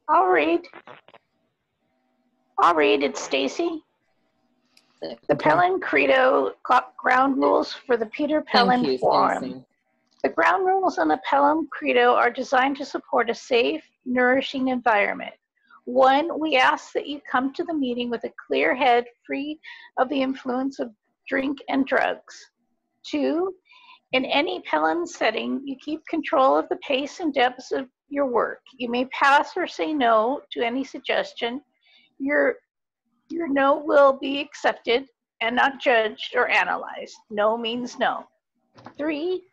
I'll read. It's Stacy. The Pellin Credo ground rules for the Peter Fleming Forum. The ground rules on the Pellin Credo are designed to support a safe, nourishing environment. 1, we ask that you come to the meeting with a clear head, free of the influence of drink and drugs. 2, in any Pellin setting, you keep control of the pace and depths of your work. You may pass or say no to any suggestion. Your no will be accepted and not judged or analyzed. No means no. 3,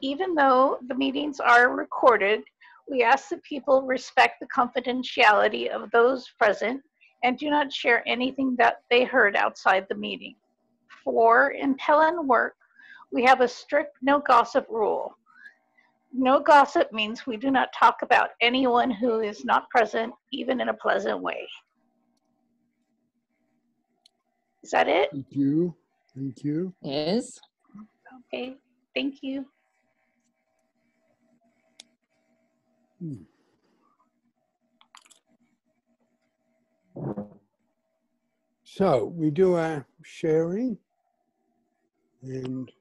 even though the meetings are recorded, we ask that people respect the confidentiality of those present and do not share anything that they heard outside the meeting. 4, in Pellin work, we have a strict no gossip rule. No gossip means we do not talk about anyone who is not present, even in a pleasant way. Is that it? Thank you. Thank you. Yes. Okay, thank you. So we do our sharing, and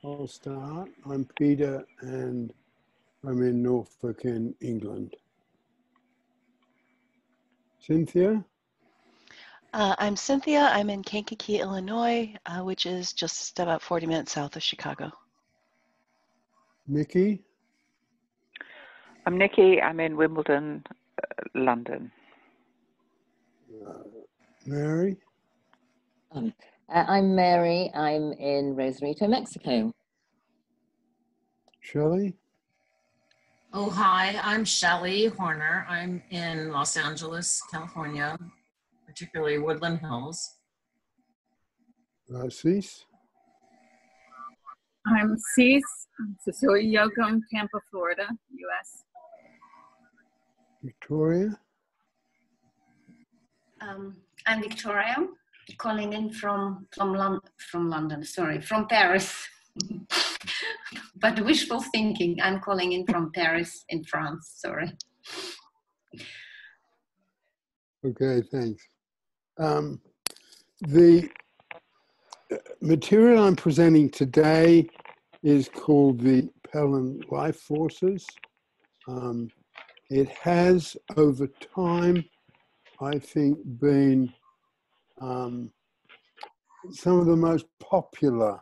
I'll start. I'm Peter, and I'm in Norfolk in England. Cynthia? I'm Cynthia. I'm in Kankakee, Illinois, which is just about 40 minutes south of Chicago. Nikki? I'm Nikki. I'm in Wimbledon, London. Mary? I'm Mary. I'm in Rosarito, Mexico. Shelley? Oh, hi. I'm Shelley Horner. I'm in Los Angeles, California, particularly Woodland Hills. Cease? I'm Cease. I'm Cecilia Yogo in Tampa, Florida, U.S. Victoria? I'm Victoria, calling in from Paris. But wishful thinking, I'm calling in from Paris in France, sorry. Okay, thanks. The material I'm presenting today is called the Pellin Life Forces. It has, over time, I think, been some of the most popular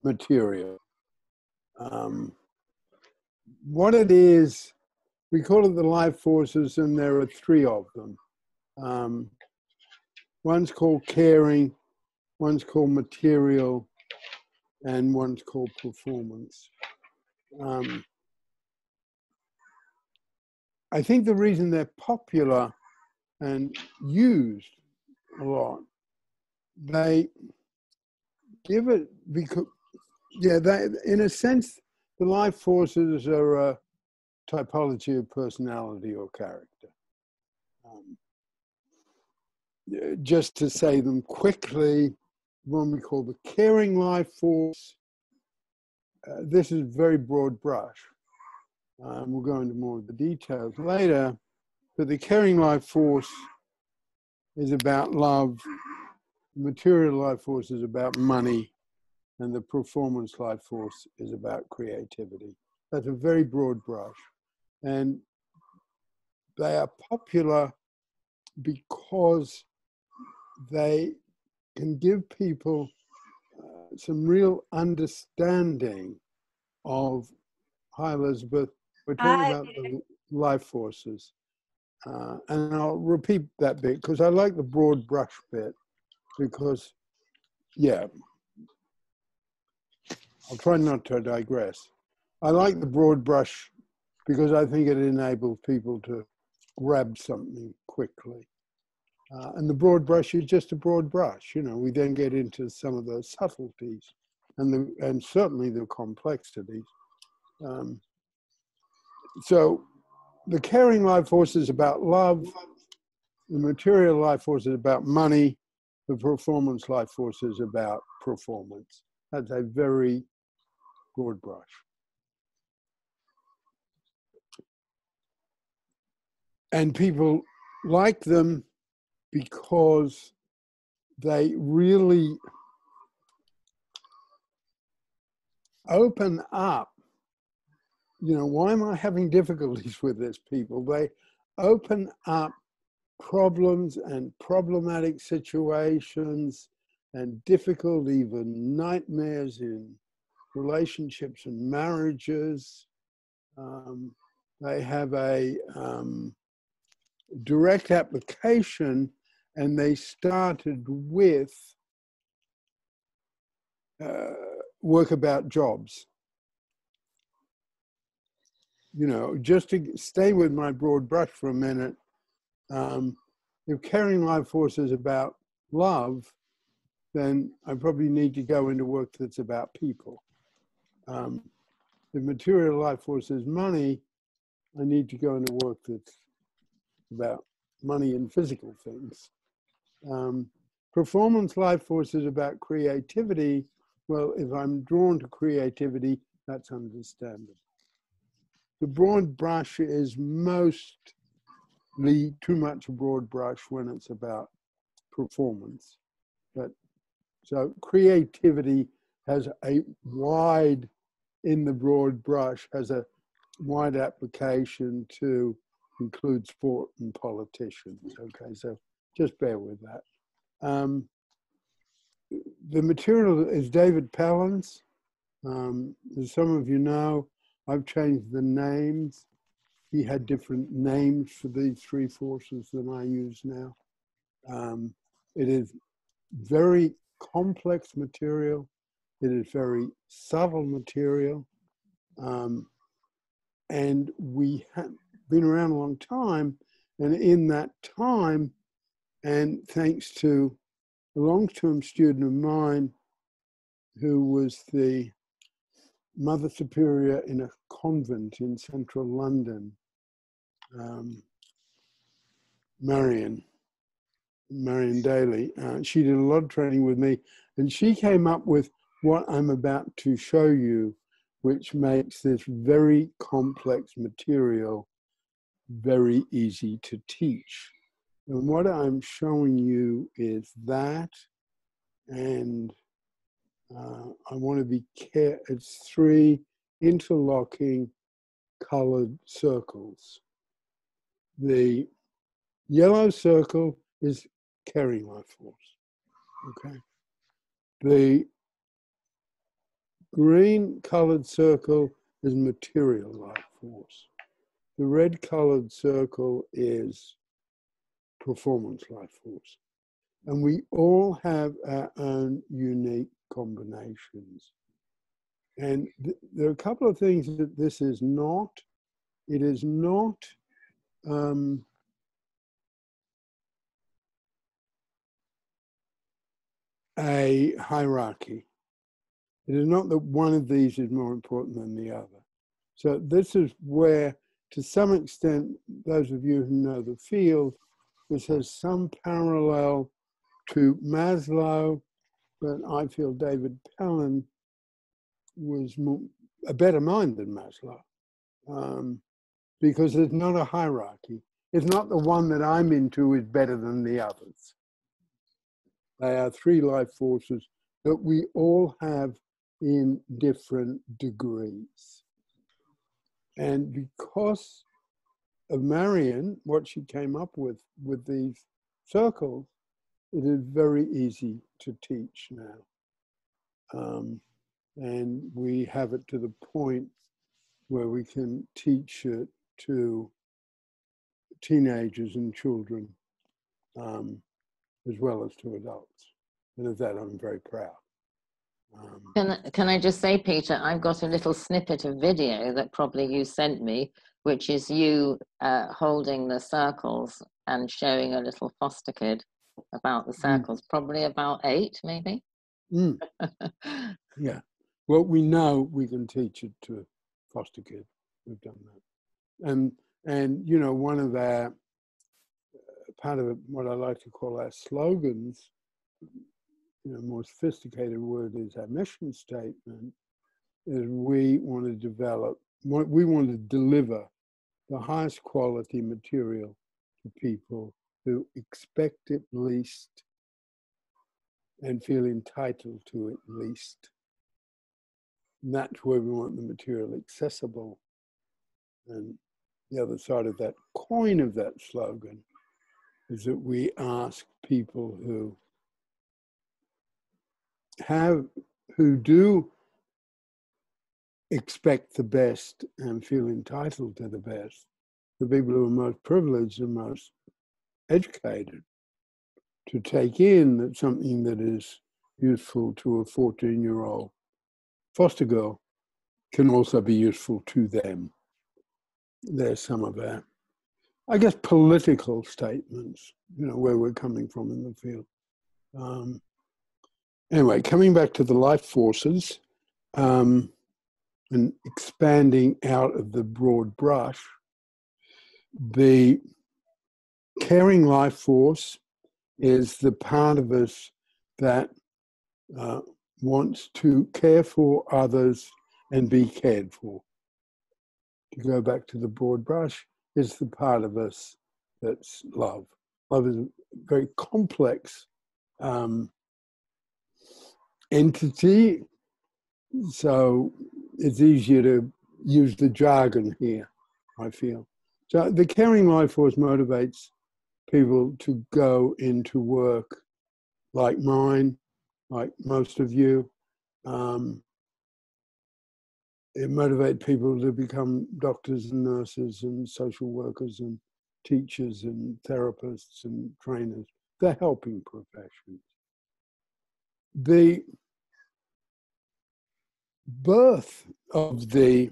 material. What it is, we call it the life forces, and there are 3 of them. One's called caring, one's called material, and one's called performance. I think the reason they're popular and used a lot, they give it, because, yeah, they, in a sense, the life forces are a typology of personality or character. Just to say them quickly, one we call the caring life force. This is very broad brush. We'll go into more of the details later, but the caring life force is about love, the material life force is about money, and the performance life force is about creativity. That's a very broad brush. And they are popular because they can give people some real understanding of, hi Elizabeth, we're talking about the life forces. And I'll repeat that bit because I like the broad brush bit because, yeah, I'll try not to digress. I like the broad brush because I think it enables people to grab something quickly. And the broad brush is just a broad brush. You know, we then get into some of the subtleties and certainly the complexities. So the caring life force is about love. The material life force is about money. The performance life force is about performance. That's a very broad brush. And people like them because they really open up. You know, why am I having difficulties with this, people? They open up problems and problematic situations and difficult, even nightmares in relationships and marriages. They have a direct application, and they started with work about jobs. You know, just to stay with my broad brush for a minute, if Caring Life Force is about love, then I probably need to go into work that's about people. If Material Life Force is money, I need to go into work that's about money and physical things. Performance Life Force is about creativity. Well, if I'm drawn to creativity, that's understandable. The broad brush is mostly too much a broad brush when it's about performance. But so creativity has a wide, in the broad brush, has a wide application to include sport and politicians. Okay, so just bear with that. The material is David Pellin's. As some of you know, I've changed the names. He had different names for these three forces than I use now. It is very complex material. It is very subtle material. And we have been around a long time. And in that time, and thanks to a long-term student of mine who was the Mother Superior in a convent in central London, Marion Daly. She did a lot of training with me, and she came up with what I'm about to show you, which makes this very complex material very easy to teach. And what I'm showing you is that, and I want to be careful. It's three interlocking colored circles. The yellow circle is Caring Life Force, okay? The green colored circle is Material Life Force. The red colored circle is Performance Life Force. And we all have our own unique combinations. And there are a couple of things that this is not. It is not a hierarchy. It is not that one of these is more important than the other. So this is where, to some extent, those of you who know the field, this has some parallel to Maslow, but I feel David Pellin was a better mind than Maslow, because it's not a hierarchy. It's not the one that I'm into is better than the others. They are three life forces that we all have in different degrees. And because of Marion, what she came up with these circles, it is very easy to teach now. And we have it to the point where we can teach it to teenagers and children, as well as to adults. And of that, I'm very proud. Can I just say, Peter, I've got a little snippet of video that probably you sent me, which is you holding the circles and showing a little foster kid about the circles, probably about 8, maybe. Yeah. Well, we know we can teach it to foster kids. We've done that. And you know, one of our, part of it, what I like to call our slogans, you know, more sophisticated word is our mission statement, is we want to develop, we want to deliver the highest quality material to people who expect it least and feel entitled to it least. And that's where we want the material accessible. And the other side of that coin of that slogan is that we ask people who do expect the best and feel entitled to the best, the people who are most privileged and most educated, to take in that something that is useful to a 14-year-old foster girl can also be useful to them. There's some of our, I guess, political statements, you know, where we're coming from in the field. Anyway, coming back to the life forces and expanding out of the broad brush, the caring life force is the part of us that wants to care for others and be cared for. To go back to the broad brush, is the part of us that's love. Love is a very complex entity, so it's easier to use the jargon here, I feel. So the caring life force motivates people to go into work like mine, like most of you. It motivates people to become doctors and nurses and social workers and teachers and therapists and trainers. They're helping professions. The birth of the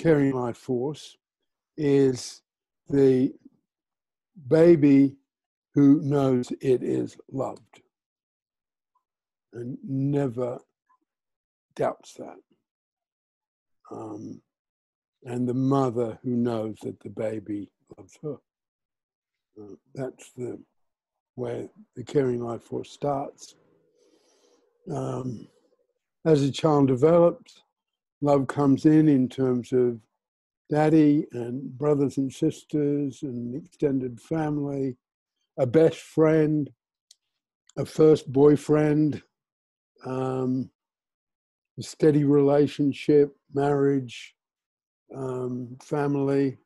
caring life force is the baby who knows it is loved and never doubts that. And the mother who knows that the baby loves her. That's where the caring life force starts. As a child develops, love comes in terms of daddy and brothers and sisters and extended family, a best friend, a first boyfriend, a steady relationship, marriage, family,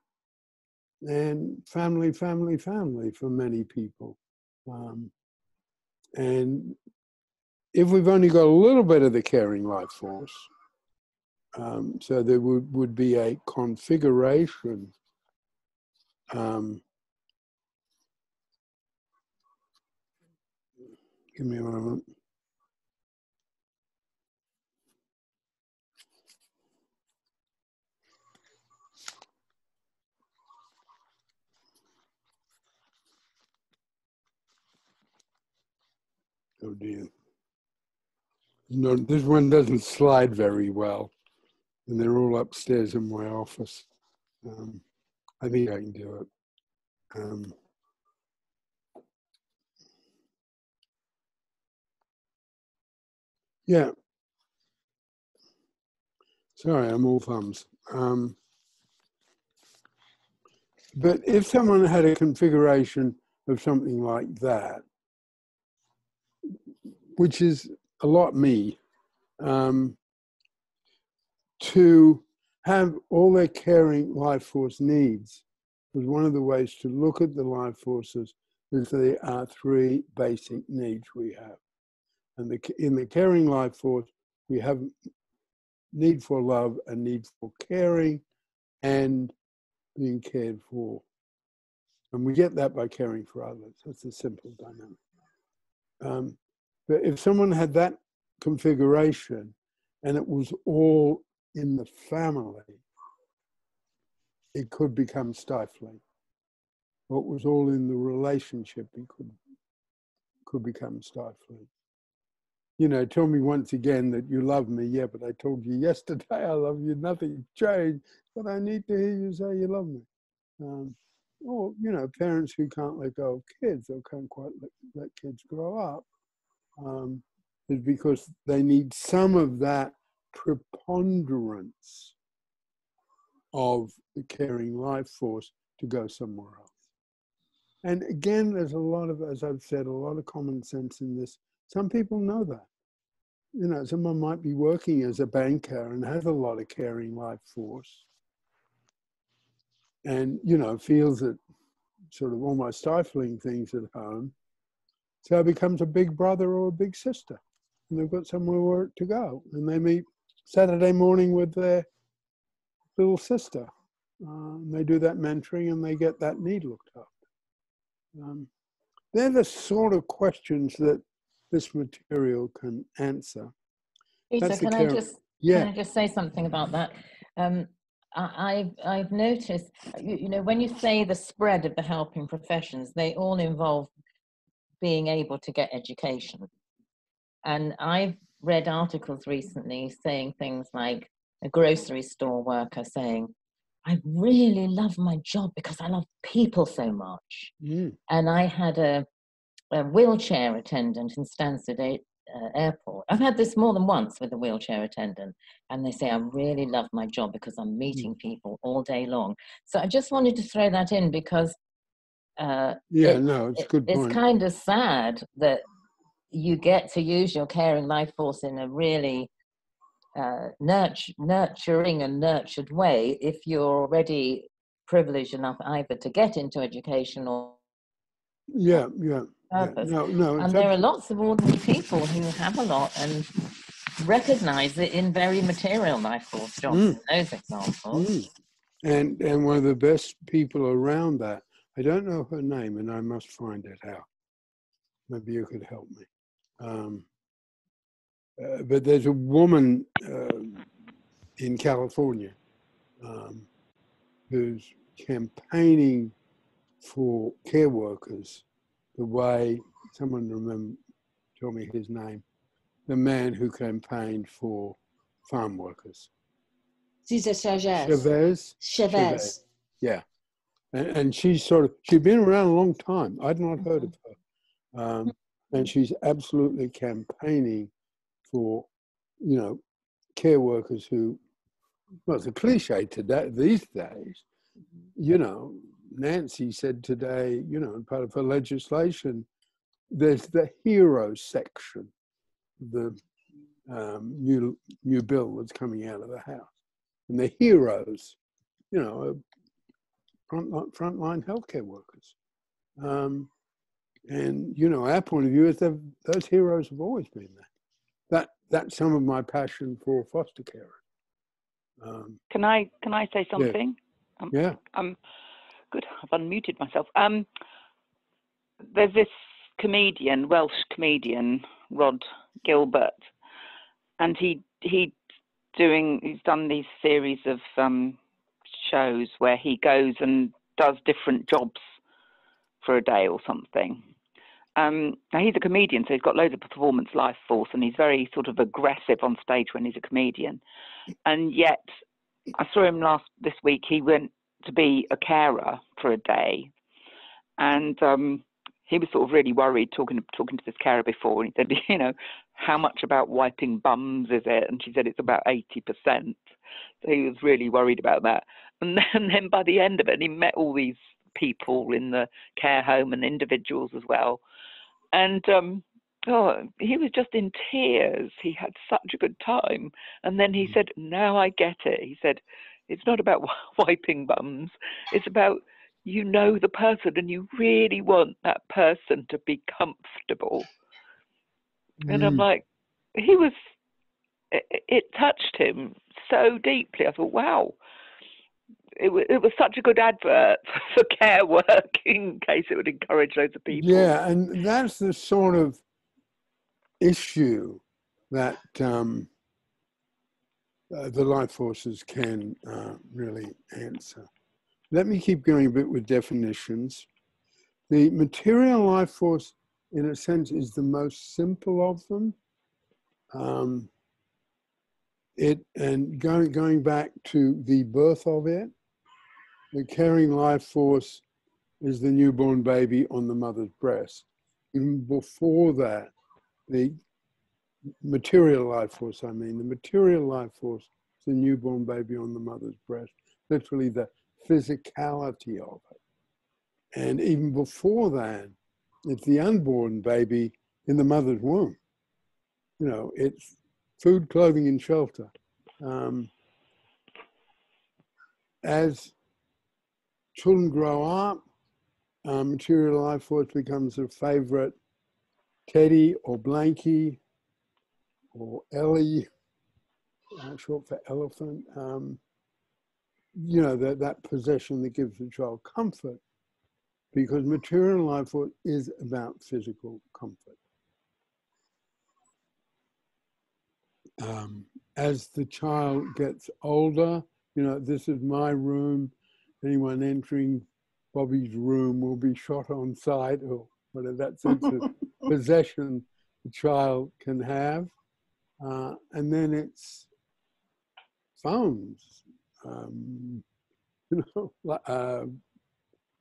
and family for many people. And if we've only got a little bit of the caring life force, so there would be a configuration give me a moment. Oh dear. No, this one doesn't slide very well. And they're all upstairs in my office. I think I can do it. Yeah. Sorry, I'm all thumbs. But if someone had a configuration of something like that, which is a lot me, to have all their caring life force needs, was one of the ways to look at the life forces is there are three basic needs we have. And in the caring life force, we have need for love, a need for caring, and being cared for. And we get that by caring for others. That's a simple dynamic. But if someone had that configuration and it was all in the family, it could become stifling. What was all in the relationship, it could become stifling. You know, tell me once again that you love me. Yeah, but I told you yesterday I love you. Nothing changed, but I need to hear you say you love me. Or, you know, parents who can't let go of kids or can't quite let kids grow up is because they need some of that preponderance of the caring life force to go somewhere else. And again, there's a lot of, as I've said, a lot of common sense in this. Some people know that. You know, someone might be working as a banker and has a lot of caring life force and, you know, feels it sort of almost stifling things at home. So it becomes a big brother or a big sister. And they've got somewhere to go. And they meet Saturday morning with their little sister. And they do that mentoring and they get that need looked up. They're the sort of questions that this material can answer. Peter, can I just say something about that? I've noticed, you know, when you say the spread of the helping professions, they all involve being able to get education. And I've read articles recently saying things like a grocery store worker saying, I really love my job because I love people so much. And I had a wheelchair attendant in Stansted Airport. I've had this more than once with a wheelchair attendant, and they say, I really love my job because I'm meeting people all day long. So I just wanted to throw that in because it's a good point. It's kind of sad that you get to use your caring life force in a really nurturing and nurtured way if you're already privileged enough either to get into education or purpose. And there are lots of ordinary people who have a lot and recognize it in very material life force jobs in those examples. And one of the best people around that, I don't know her name and I must find it out. Maybe you could help me. But there's a woman in California who's campaigning for care workers the way someone told me his name, the man who campaigned for farm workers. Chavez. Yeah. And she's she'd been around a long time. I'd not heard of her. And she's absolutely campaigning for, you know, care workers who, well, it's a cliche these days. You know, Nancy said today, you know, part of her legislation, there's the hero section, the new bill that's coming out of the House. And the heroes, you know, are frontline healthcare workers. And, you know, our point of view is that those heroes have always been there. That's some of my passion for foster care. Can I say something? Yeah. Good. I've unmuted myself. There's this comedian, Welsh comedian, Rod Gilbert, and he's done these series of shows where he goes and does different jobs for a day or something. Now he's a comedian, so he's got loads of performance life force, and he's very sort of aggressive on stage when he's a comedian. And yet, I saw him this week. He went to be a carer for a day, and he was sort of really worried talking to this carer before, and he said, you know, how much about wiping bums is it? And she said it's about 80%. So he was really worried about that. And then by the end of it, he met all these people in the care home and individuals as well. And he was just in tears. He had such a good time. And then he said, now I get it. He said, it's not about wiping bums. It's about, you know, the person and you really want that person to be comfortable. And I'm like, it touched him so deeply. I thought, wow, it was such a good advert for care work in case it would encourage loads of people. Yeah, and that's the sort of issue that the life forces can really answer. Let me keep going a bit with definitions. The material life force, in a sense, is the most simple of them. Going back to the birth of it, the caring life force is the newborn baby on the mother's breast. Even before that, the material life force, the material life force is the newborn baby on the mother's breast. literally the physicality of it. And even before that, it's the unborn baby in the mother's womb. You know, it's food, clothing, and shelter. As children grow up, material life force becomes a favorite teddy or blankie or Ellie, short for elephant. You know, that possession that gives the child comfort, because material life force is about physical comfort. As the child gets older, you know, this is my room. Anyone entering Bobby's room will be shot on sight, or whatever that sense of possession the child can have. And then it's phones, you know,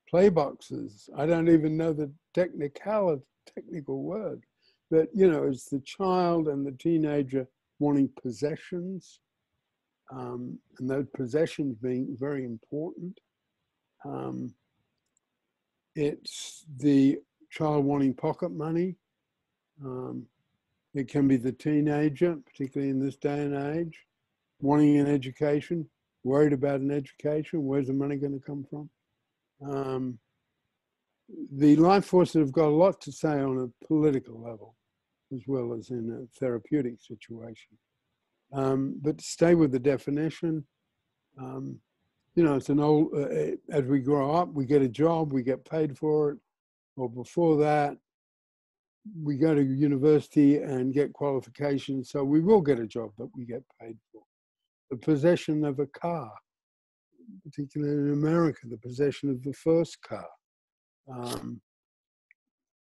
play boxes. I don't even know the technical word, but, you know, it's the child and the teenager wanting possessions, and those possessions being very important. It's the child wanting pocket money. It can be the teenager, particularly in this day and age, wanting an education, worried about an education. Where's the money going to come from? The life forces have got a lot to say on a political level, as well as in a therapeutic situation. But to stay with the definition, you know, it's an old, as we grow up, we get a job, we get paid for it, or before that, we go to university and get qualifications, so we will get a job that we get paid for. The possession of a car, particularly in America, the possession of the first car,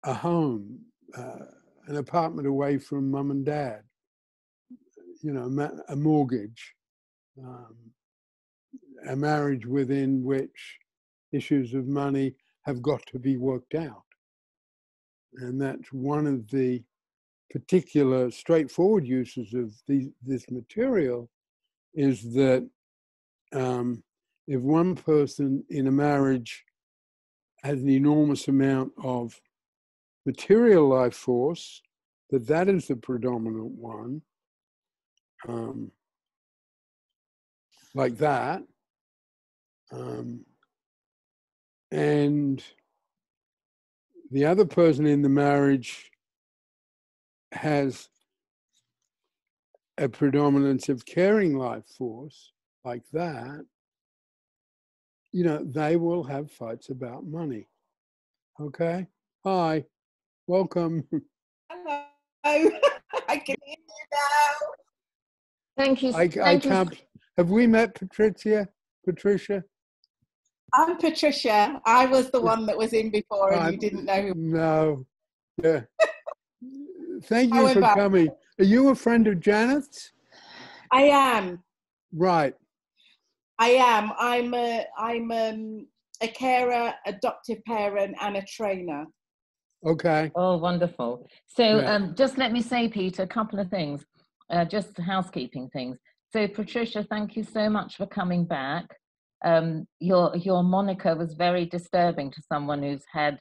a home, an apartment away from mum and dad, you know, a mortgage, a marriage within which issues of money have got to be worked out. And that's one of the particular straightforward uses of this material, is that if one person in a marriage has an enormous amount of material life force, that is the predominant one, like that, and the other person in the marriage has a predominance of caring life force, like that, you know, they will have fights about money. Okay? Hi, welcome. Hello. I can hear you now. Thank you. I can't. Have we met Patricia? I'm Patricia. I was the one that was in before and you didn't know who. No. Yeah. Thank you for coming. Are you a friend of Janet's? I am. Right. I am. I'm a carer, adoptive parent, and a trainer. Okay. Oh, wonderful. So just let me say, Peter, a couple of things, just housekeeping things. So Patricia, thank you so much for coming back. Your moniker was very disturbing to someone who's had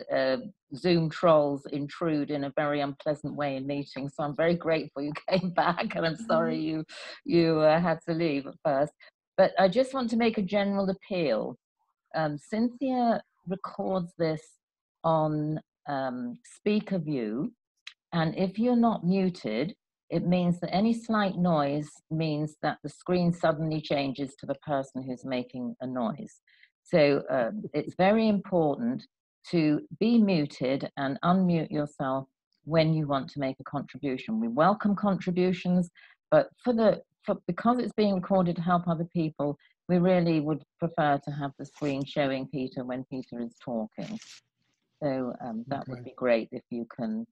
Zoom trolls intrude in a very unpleasant way in meetings. So I'm very grateful you came back, and I'm sorry you had to leave at first. But I just want to make a general appeal. Cynthia records this on speaker view, and if you're not muted, it means that any slight noise means that the screen suddenly changes to the person who's making a noise. So it's very important to be muted and unmute yourself when you want to make a contribution. We welcome contributions, but because it's being recorded to help other people, we really would prefer to have the screen showing Peter when Peter is talking. So that would be great if you can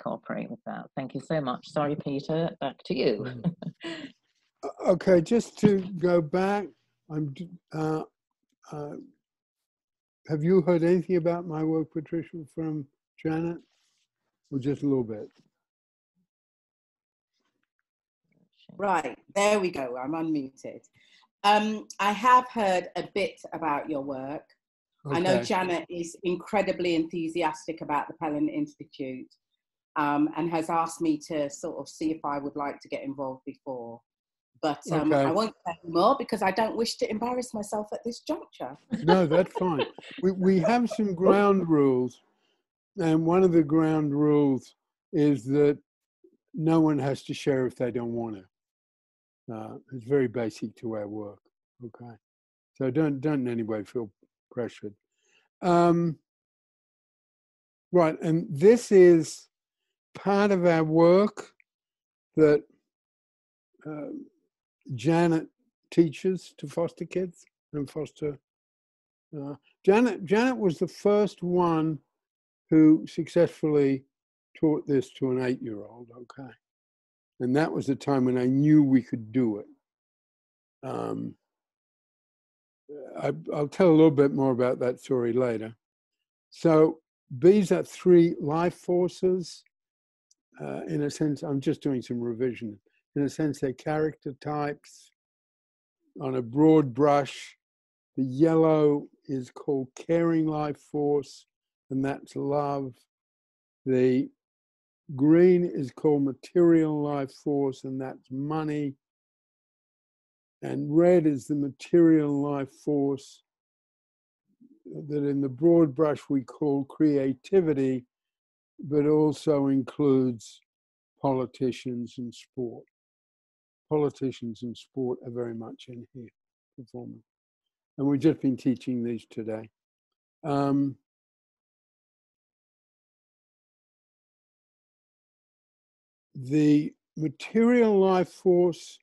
cooperate with that. Thank you so much. Sorry, Peter, back to you. Okay, just to go back, have you heard anything about my work, Patricia, from Janet? Or just a little bit? Right, there we go. I'm unmuted. I have heard a bit about your work. Okay. I know Janet is incredibly enthusiastic about the Pellin Institute, and has asked me to sort of see if I would like to get involved before. But Okay. I won't say more because I don't wish to embarrass myself at this juncture. No, that's fine. We have some ground rules, and one of the ground rules is that no one has to share if they don't want to. It's very basic to our work. Okay, so don't in any way feel pressured. Right, and this is part of our work that Janet teaches to foster kids and foster. Janet was the first one who successfully taught this to an 8-year-old. Okay, and that was the time when I knew we could do it. I'll tell a little bit more about that story later. So these are 3 life forces. In a sense, I'm just doing some revision. In a sense, they're character types. On a broad brush, the yellow is called caring life force, and that's love. The green is called material life force, and that's money. And red is the material life force that in the broad brush we call creativity, but also includes politicians and sport. Politicians and sport are very much in here, performance. And we've just been teaching these today. The material life force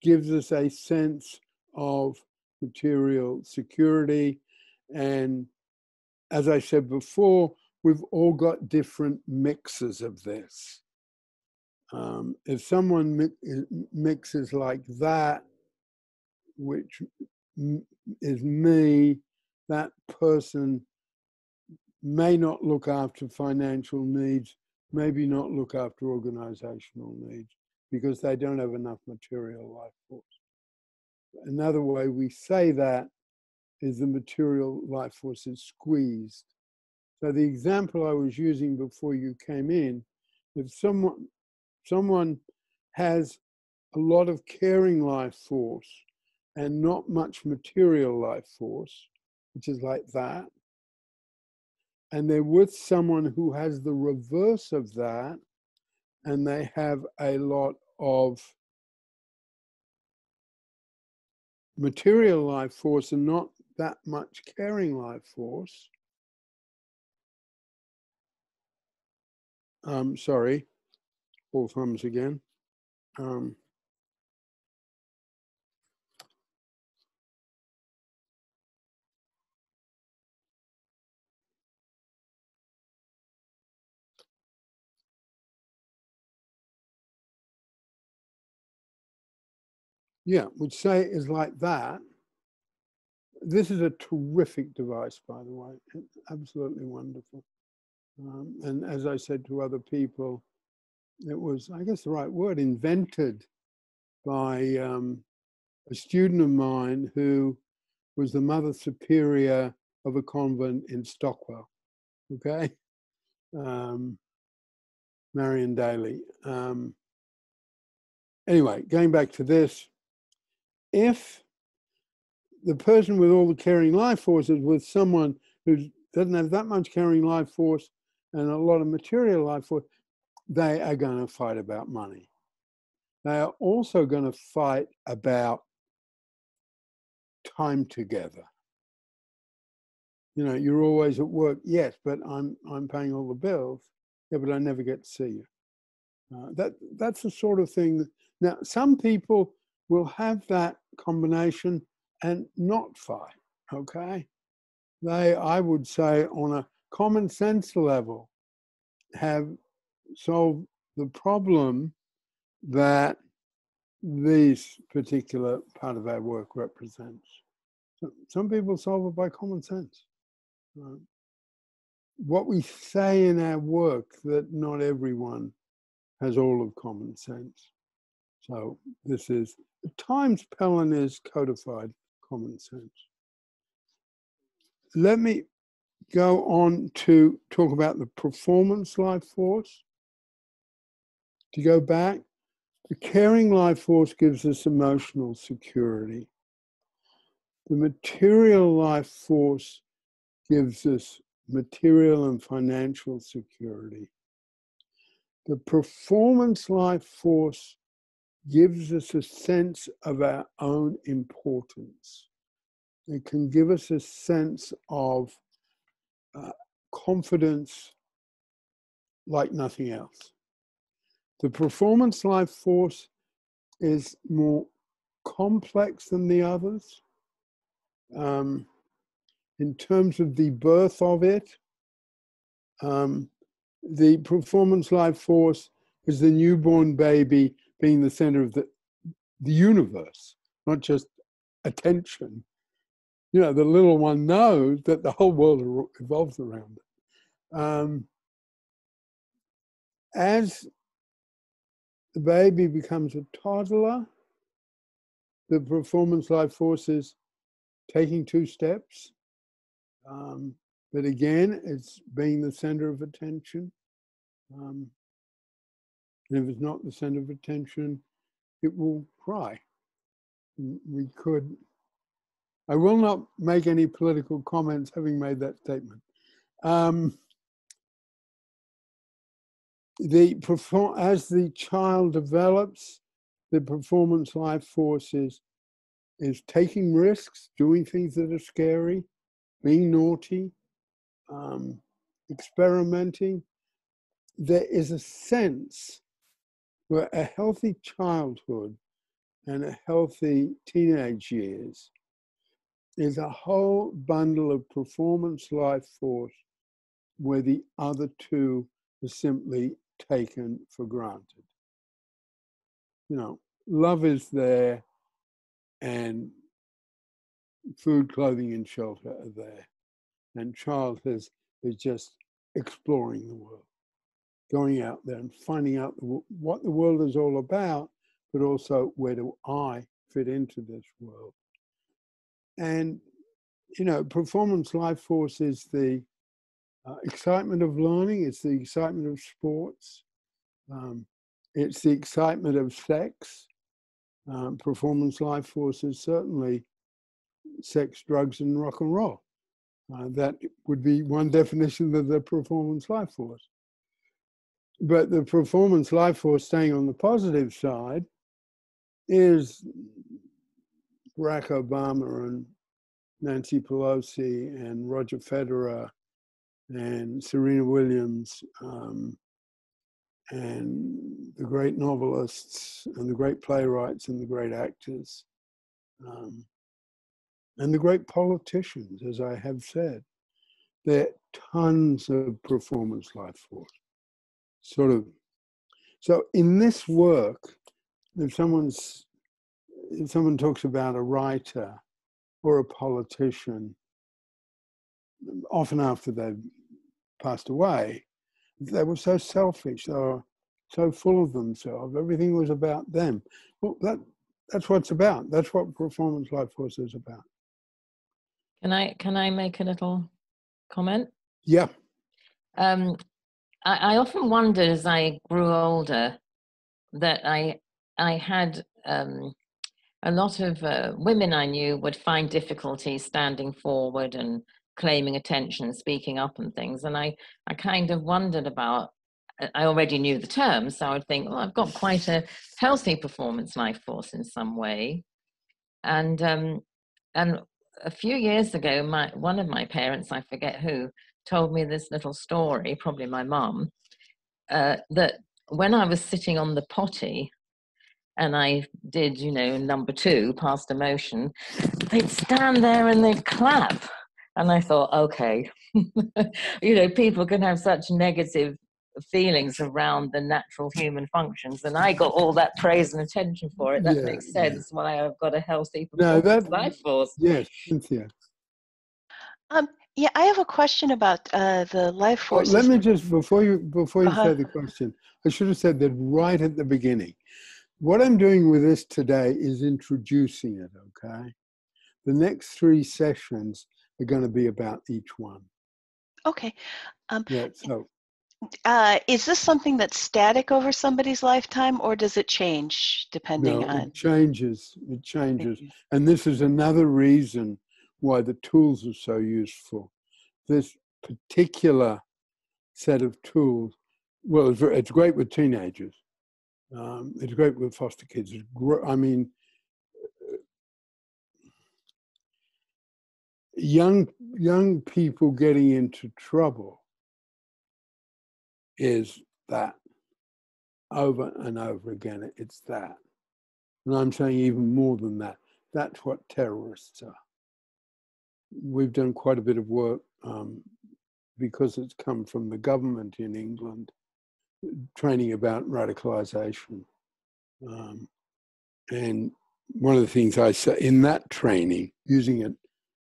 gives us a sense of material security. And as I said before, we've all got different mixes of this. If someone mixes like that, which is me, that person may not look after financial needs, maybe not look after organizational needs, because they don't have enough material life force. Another way we say that is the material life force is squeezed. So the example I was using before you came in, if someone has a lot of caring life force and not much material life force, which is like that, and they're with someone who has the reverse of that, and they have a lot of material life force and not that much caring life force. Sorry, all thumbs again. Yeah, would say is like that. This is a terrific device, by the way. It's absolutely wonderful. And as I said to other people, it was, I guess the right word, invented by a student of mine who was the Mother Superior of a convent in Stockwell, okay? Marion Daly. Anyway, going back to this, if the person with all the caring life force is with someone who doesn't have that much caring life force and a lot of material life force, they are going to fight about money. They are also going to fight about time together. You know, you're always at work, yes, but I'm paying all the bills. Yeah, but I never get to see you. That's the sort of thing that, now, some people will have that combination and not fight, okay? They, I would say, on a common sense level, have solved the problem that this particular part of our work represents. So some people solve it by common sense. What we say in our work, that not everyone has all of common sense. So this is, at times Pellin is codified common sense. Let me go on to talk about the performance life force. To go back, the caring life force gives us emotional security. The material life force gives us material and financial security. The performance life force gives us a sense of our own importance. It can give us a sense of confidence like nothing else. The performance life force is more complex than the others. In terms of the birth of it, the performance life force is the newborn baby being the center of the universe, not just attention. You know, the little one knows that the whole world evolves around it. As the baby becomes a toddler, the performance life force is taking 2 steps. But again, it's being the center of attention. And if it's not the center of attention, it will cry. I will not make any political comments having made that statement. As the child develops, the performance life force is taking risks, doing things that are scary, being naughty, experimenting. There is a sense where a healthy childhood and a healthy teenage years is a whole bundle of performance life force where the other 2 are simply taken for granted. You know, love is there and food, clothing, and shelter are there. And childhood is just exploring the world, going out there and finding out what the world is all about, but also where do I fit into this world. And, you know, performance life force is the excitement of learning, it's the excitement of sports, it's the excitement of sex. Performance life force is certainly sex, drugs, and rock and roll. That would be one definition of the performance life force. But the performance life force, staying on the positive side, is Barack Obama and Nancy Pelosi and Roger Federer and Serena Williams and the great novelists and the great playwrights and the great actors and the great politicians, as I have said. There are tons of performance life force. So in this work, if someone talks about a writer or a politician, often after they've passed away, they were so selfish, they were so full of themselves, everything was about them. Well, that's what it's about. That's what performance life force is about. Can I make a little comment? Yeah. I often wondered as I grew older that I had a lot of women I knew would find difficulty standing forward and claiming attention, speaking up and things. And I kind of wondered about, I already knew the terms, so I would think, well, I've got quite a healthy performance life force in some way. And a few years ago, one of my parents, I forget who, told me this little story, probably my mum, that when I was sitting on the potty and I did, you know, number 2, passed a motion, they'd stand there and they'd clap. And I thought, okay, you know, people can have such negative feelings around the natural human functions, and I got all that praise and attention for it. That makes sense why I've got a healthy performance life force. Yes, Cynthia. Yeah, I have a question about the life forces. Let me just, before you say the question, I should have said that right at the beginning. what I'm doing with this today is introducing it, okay? The next 3 sessions are going to be about each one. Okay. Yeah, so. Is this something that's static over somebody's lifetime, or does it change depending on? It changes. It changes. And this is another reason why the tools are so useful. This particular set of tools, well, it's great with teenagers. It's great with foster kids. I mean, young people getting into trouble is that over and over again. It's that. And I'm saying even more than that. That's what terrorists are. We've done quite a bit of work because it's come from the government in England, training about radicalization. And one of the things I say in that training, using it,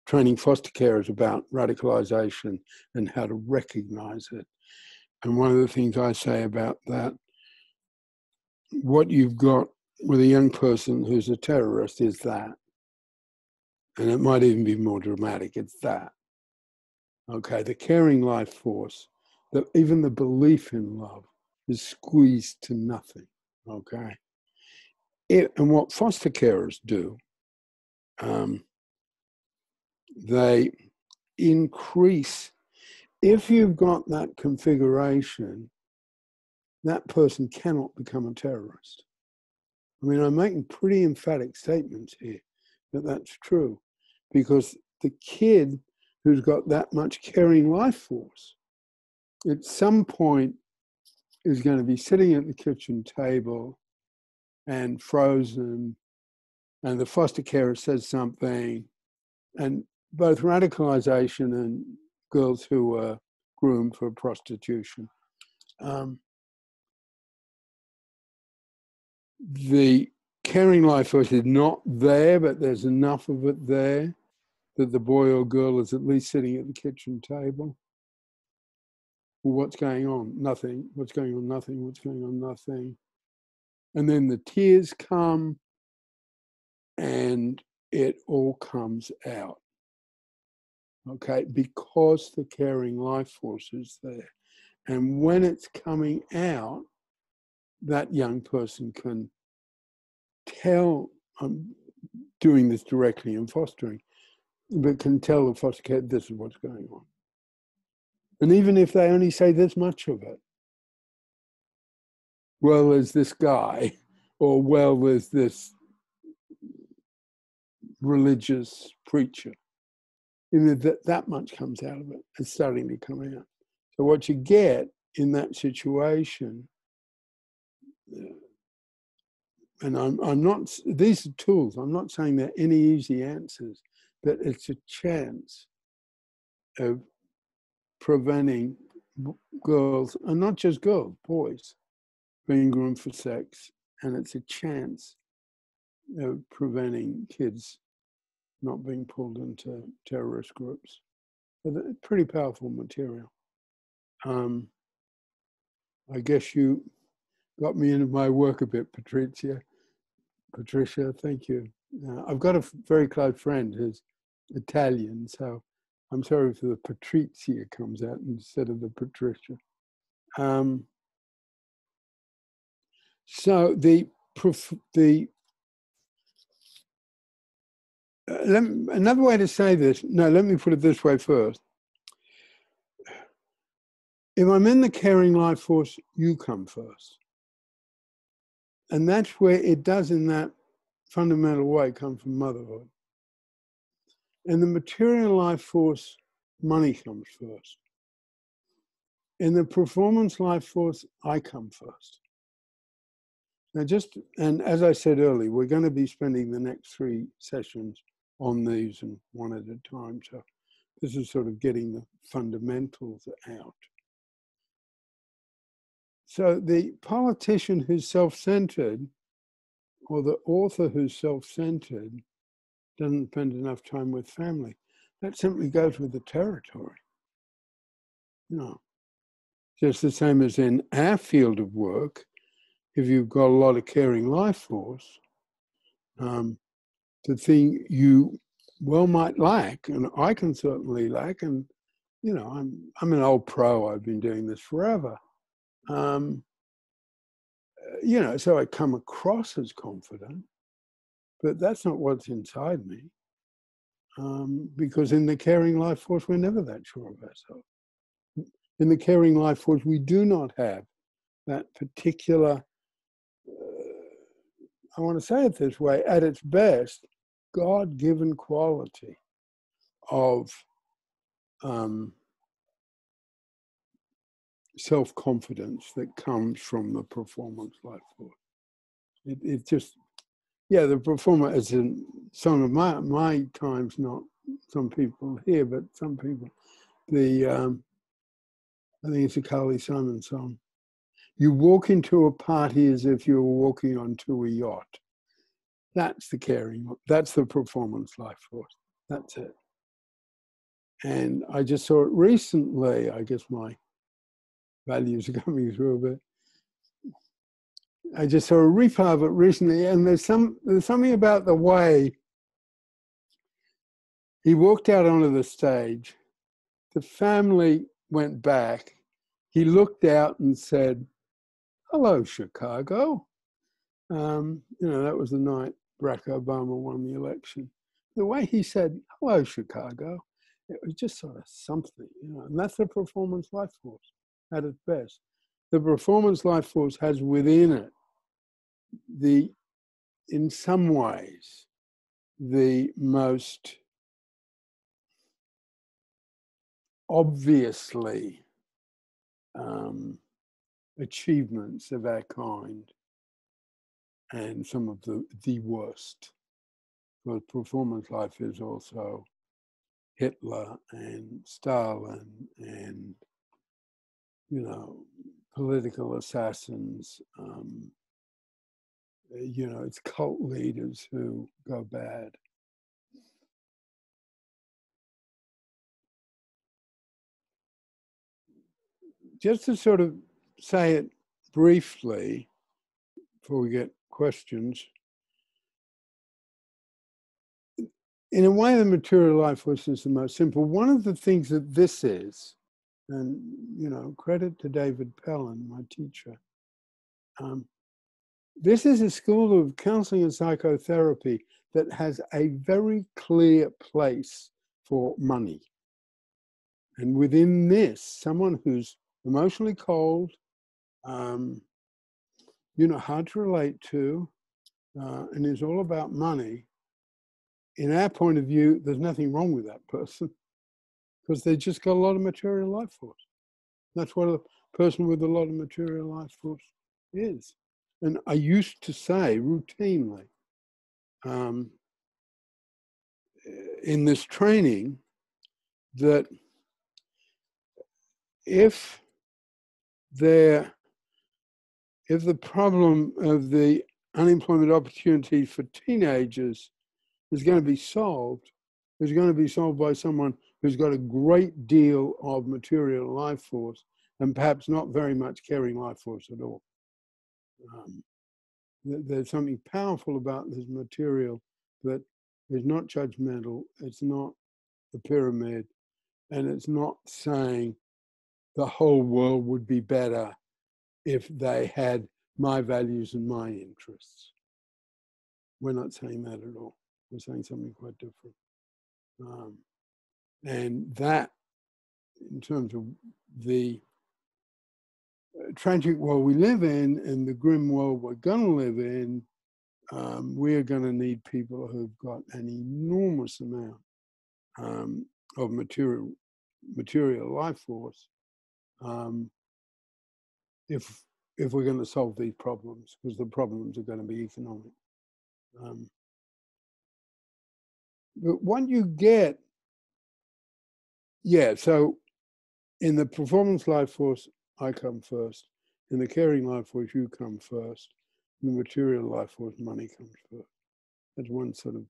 training foster carers about radicalization and how to recognize it. And one of the things I say about that, what you've got with a young person who's a terrorist is that. And it might even be more dramatic, it's that. Okay, the caring life force, even the belief in love is squeezed to nothing, okay? And what foster carers do, they increase. If you've got that configuration, that person cannot become a terrorist. I mean, I'm making pretty emphatic statements here that that's true, because the kid who's got that much caring life force at some point is going to be sitting at the kitchen table and frozen, and the foster carer says something, and both radicalization and girls who were groomed for prostitution, the caring life force is not there, but there's enough of it there that the boy or girl is at least sitting at the kitchen table. Well, what's going on? Nothing. What's going on? Nothing. What's going on? Nothing. And then the tears come and it all comes out. Okay, because the caring life force is there. And when it's coming out, that young person can tell, I'm doing this directly in fostering, but can tell the foster care, this is what's going on. And even if they only say this much of it, well, there's this guy, or well, there's this religious preacher. Even that much comes out of it, it's starting to come out. So what you get in that situation, and I'm not, these are tools, I'm not saying they're any easy answers, but it's a chance of preventing girls, and not just girls, boys, being groomed for sex. And it's a chance of preventing kids not being pulled into terrorist groups. So pretty powerful material. I guess you got me into my work a bit, Patricia, thank you. I've got a very close friend who's Italian, so I'm sorry if the Patrizia comes out instead of the Patricia. So another way to say this, no, let me put it this way first. If I'm in the caring life force, you come first. And that's where it does in that fundamental way come from motherhood. In the material life force, money comes first. In the performance life force, I come first. Now and as I said earlier, we're going to be spending the next 3 sessions on these and one at a time. So this is sort of getting the fundamentals out. So the politician who's self-centered, or the author who's self-centered, doesn't spend enough time with family. That simply goes with the territory. You know, just the same as in our field of work, if you've got a lot of caring life force, the thing you well might lack, and I can certainly lack, and you know, I'm an old pro. I've been doing this forever. You know, so I come across as confident, but that's not what's inside me. Because in the caring life force, we're never that sure of ourselves. In the caring life force, we do not have that particular, I want to say it this way, at its best, God-given quality of self-confidence that comes from the performance life force. It just, yeah, the performer, as in some of my times, not some people here, but some people, I think it's a Carly Simon song. You walk into a party as if you were walking onto a yacht. That's the caring, that's the performance life force. That's it. And I just saw it recently. I guess my values are coming through a bit. I just saw a replay of it recently, and there's something about the way he walked out onto the stage. The family went back. He looked out and said, "Hello, Chicago." You know, that was the night Barack Obama won the election. The way he said, "Hello, Chicago," it was just sort of something, you know, and that's the performance life force at its best. The performance life force has within it in some ways, the most obviously achievements of our kind, and some of the worst. Because performance life is also Hitler and Stalin and, you know, political assassins. You know, it's cult leaders who go bad. Just to sort of say it briefly before we get questions, in a way, the material life force is the most simple. One of the things that this is, and you know, credit to David Pellin, my teacher, this is a school of counseling and psychotherapy that has a very clear place for money. And within this, someone who's emotionally cold, you know, hard to relate to, and is all about money, in our point of view, there's nothing wrong with that person because they just got a lot of material life force. That's what a person with a lot of material life force is. And I used to say routinely in this training that if the problem of the unemployment opportunity for teenagers is going to be solved, it's going to be solved by someone who's got a great deal of material life force and perhaps not very much caring life force at all. There's something powerful about this material that is not judgmental, it's not a pyramid, and it's not saying the whole world would be better if they had my values and my interests. We're not saying that at all. We're saying something quite different. And that, in terms of the tragic world we live in and the grim world we're going to live in, we're going to need people who've got an enormous amount of material life force if we're going to solve these problems, because the problems are going to be economic. But what you get, yeah, so in the performance life force, I come first. In the caring life force, you come first. In the material life force, money comes first. That's one sort of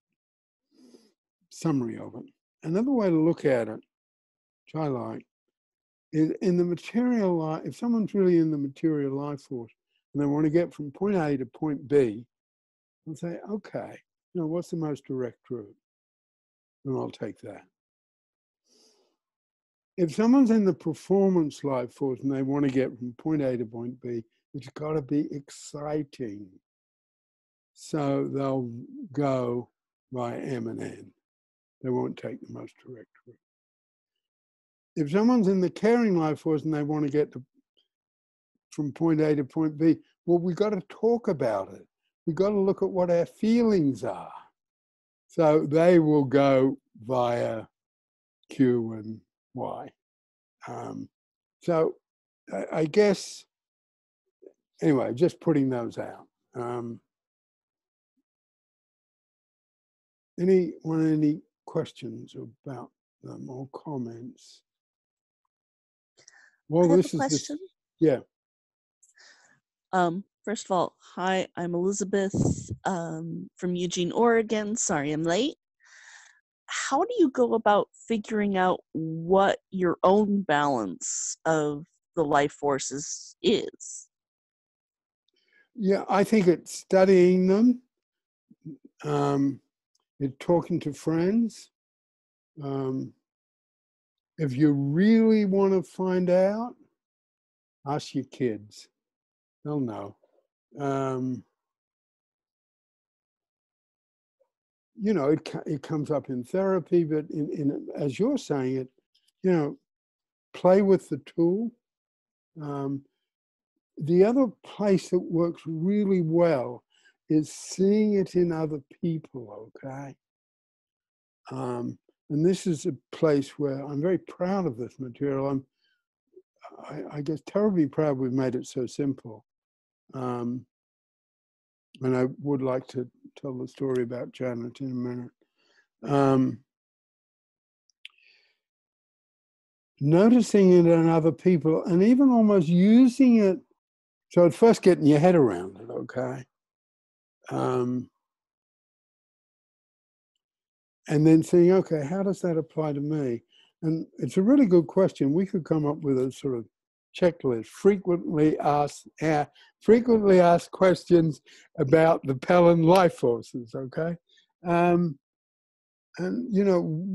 summary of it. Another way to look at it, which I like, is in the material life, if someone's really in the material life force, and they want to get from point A to point B, I'll say, okay, you know, what's the most direct route? And I'll take that. If someone's in the performance life force and they want to get from point A to point B, it's got to be exciting. So they'll go by M and N. They won't take the most direct route. If someone's in the caring life force and they want to get from point A to point B, well, we've got to talk about it. We've got to look at what our feelings are. So they will go via Q and Y. So I guess, anyway, just putting those out. Any questions about them or comments? Well, I have this a is question. Yeah. First of all, hi, I'm Elizabeth from Eugene, Oregon. Sorry I'm late. How do you go about figuring out what your own balance of the life forces is? Yeah, I think it's studying them, it's talking to friends. If you really want to find out, ask your kids. They'll know. You know, it comes up in therapy, but as you're saying it, you know, play with the tool. The other place that works really well is seeing it in other people, okay? And this is a place where I'm very proud of this material. I guess terribly proud we've made it so simple. And I would like to tell the story about Janet in a minute. Noticing it in other people and even almost using it. So at first getting your head around it, okay? And then saying, okay, how does that apply to me? And it's a really good question. We could come up with a sort of checklist, frequently asked questions about the Pellin life forces, okay? And you know,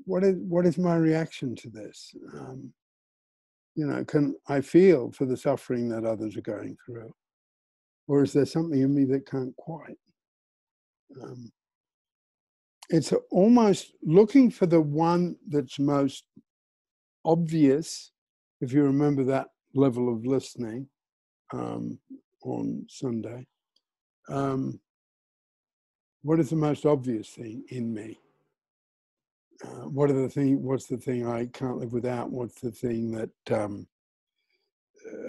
what is my reaction to this? You know, can I feel for the suffering that others are going through? Or is there something in me that can't quite? It's almost looking for the one that's most obvious, if you remember that level of listening on Sunday. What is the most obvious thing in me? What's the thing I can't live without? What's the thing that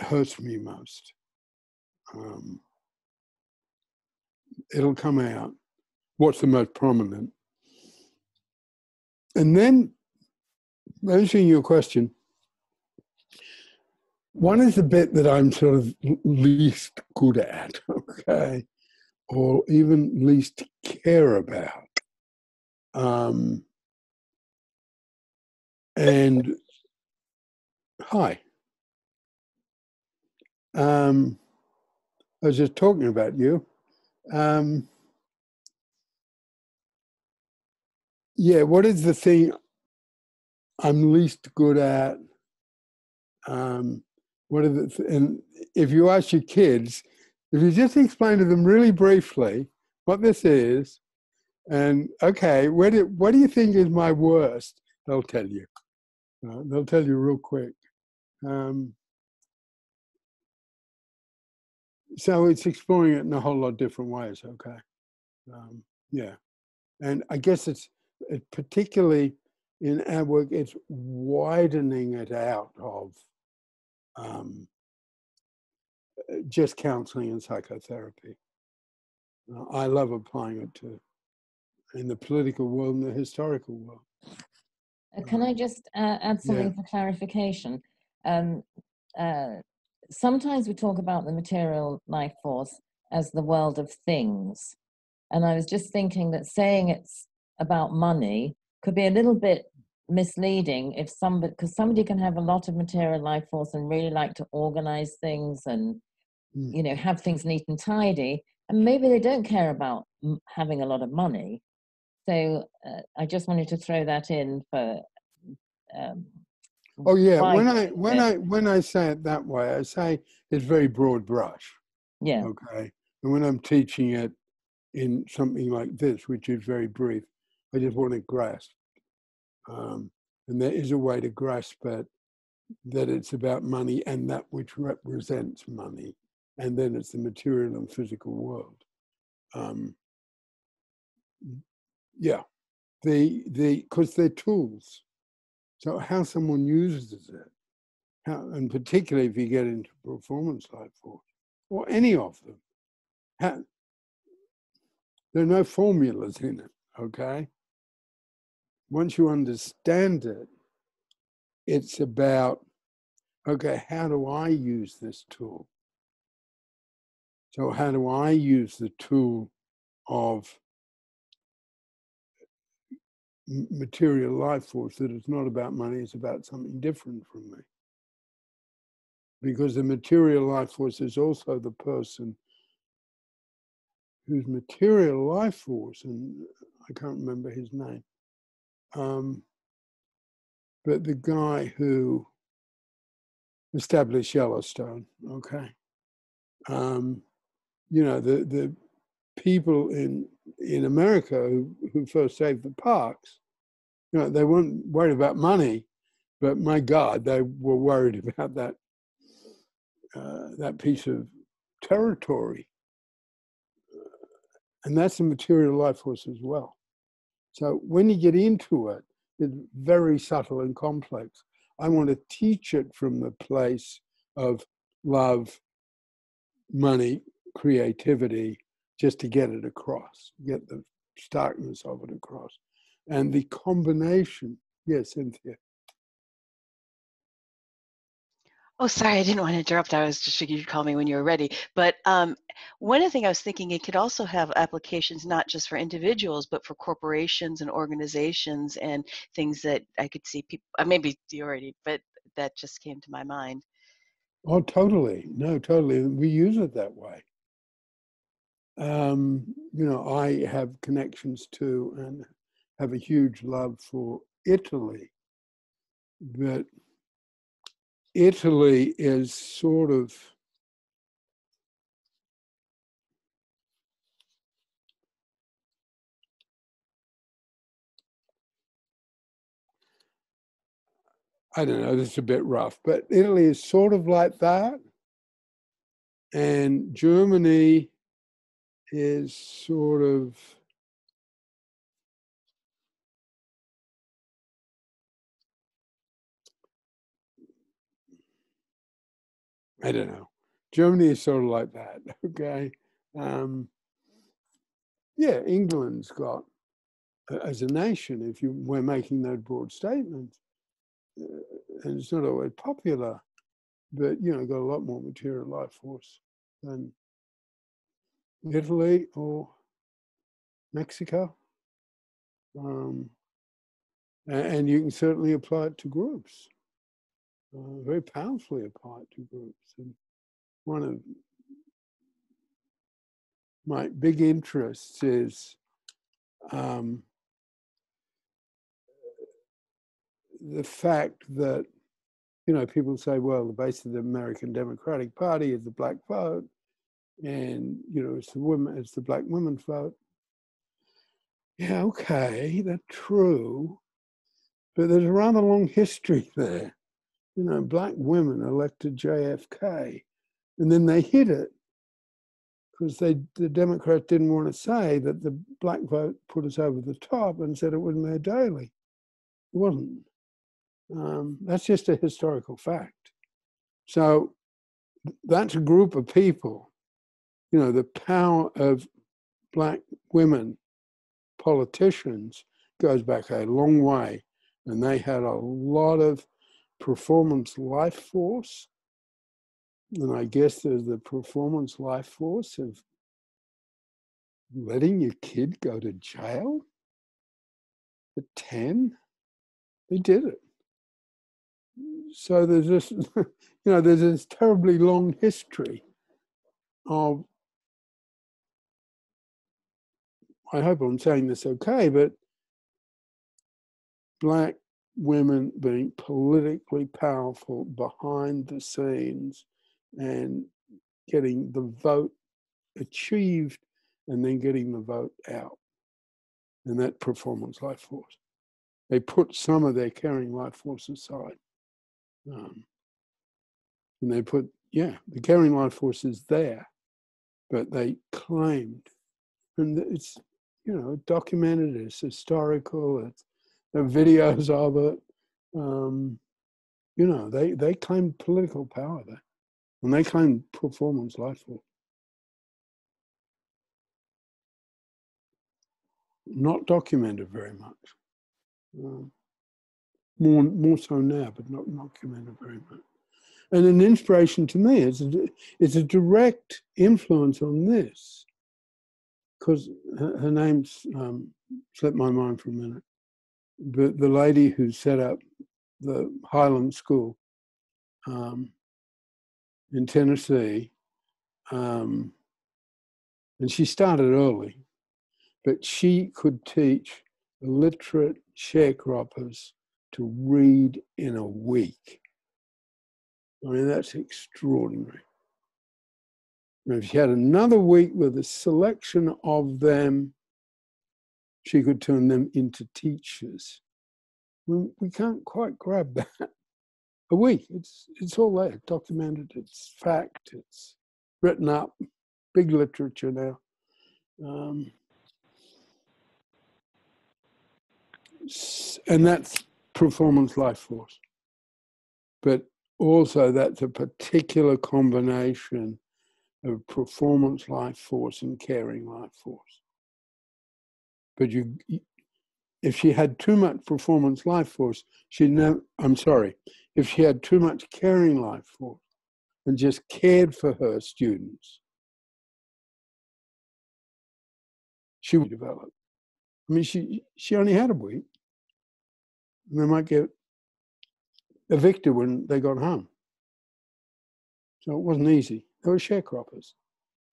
hurts me most? It'll come out. What's the most prominent? And then, answering your question, one is the bit that I'm sort of least good at, okay, or even least care about. And hi. I was just talking about you. Yeah, what is the thing I'm least good at? What are and if you ask your kids, if you just explain to them really briefly what this is, and okay, what do you think is my worst? They'll tell you. They'll tell you real quick. So it's exploring it in a whole lot of different ways, okay? Yeah. And I guess it particularly in our work, it's widening it out of just counseling and psychotherapy. I love applying it to in the political world and the historical world. Can I just add something for clarification? Sometimes we talk about the material life force as the world of things. And I was just thinking that saying it's about money could be a little bit misleading if because somebody can have a lot of material life force and really like to organize things and you know, have things neat and tidy, and maybe they don't care about having a lot of money. So I just wanted to throw that in for. Oh yeah, when I say it that way, I say it's very broad brush. Yeah. Okay. And when I'm teaching it in something like this, which is very brief, I just want to grasp. And there is a way to grasp it, that it's about money and that which represents money. And then it's the material and physical world. Yeah, because they're tools. So how someone uses it, and particularly if you get into performance life force, or any of them, there are no formulas in it, okay? Once you understand it, it's about, okay, how do I use this tool? So how do I use the tool of material life force that it's not about money, it's about something different from me? Because the material life force is also the person whose material life force, and I can't remember his name, but the guy who established Yellowstone, okay? You know, the people in America who first saved the parks, you know, they weren't worried about money, but my God, they were worried about that piece of territory. And that's a material life force as well. So when you get into it, it's very subtle and complex. I want to teach it from the place of love, money, creativity, just to get it across, get the starkness of it across. And the combination, yes, Cynthia. Oh, sorry, I didn't want to interrupt. I was just thinking you'd call me when you were ready. But one other thing I was thinking, it could also have applications not just for individuals, but for corporations and organizations and things that I could see people, maybe you already, but that just came to my mind. Oh, totally. No, totally. We use it that way. You know, I have connections to and have a huge love for Italy. But Italy is sort of, I don't know, this is a bit rough, but Italy is sort of like that. And Germany is sort of, I don't know. Germany is sort of like that, okay? Yeah, England's got, as a nation, if you were making those broad statements, and it's not always popular, but, you know, got a lot more material life force than Italy or Mexico. And you can certainly apply it to groups, very powerfully apply it to groups. And one of my big interests is the fact that, you know, people say, well, the base of the American Democratic Party is the black vote, and, you know, it's the black women's vote. Yeah, okay, that's true, but there's a rather long history there. You know, black women elected JFK, and then they hid it because the Democrats didn't want to say that the black vote put us over the top and said it was Mayor Daley. It wasn't. That's just a historical fact. So that's a group of people. You know, the power of black women politicians goes back a long way, and they had a lot of performance life force. And I guess there's the performance life force of letting your kid go to jail at 10. They did it. So there's this, you know, there's this terribly long history of, I hope I'm saying this okay, but black women being politically powerful behind the scenes and getting the vote achieved and then getting the vote out. And that performance life force. They put some of their caring life force aside. And they put, the caring life force is there, but they claimed, and it's, documented, it's historical, it's, there are videos of it. They claimed political power there, and they claimed performance life force. Not documented very much. More so now, but not documented very much. And an inspiration to me is a direct influence on this, because her name's slipped my mind for a minute. But the lady who set up the Highland School in Tennessee, and she started early, but she could teach illiterate sharecroppers to read in a week. I mean, that's extraordinary. And if she had another week with a selection of them, she could turn them into teachers. We can't quite grab that. A week, it's all there, documented, it's fact, it's written up, big literature now. And that's performance life force. But also that's a particular combination of performance life force and caring life force. But if she had too much performance life force, if she had too much caring life force and just cared for her students, she would develop. I mean, she only had a week. And they might get evicted when they got home. So it wasn't easy. They were sharecroppers,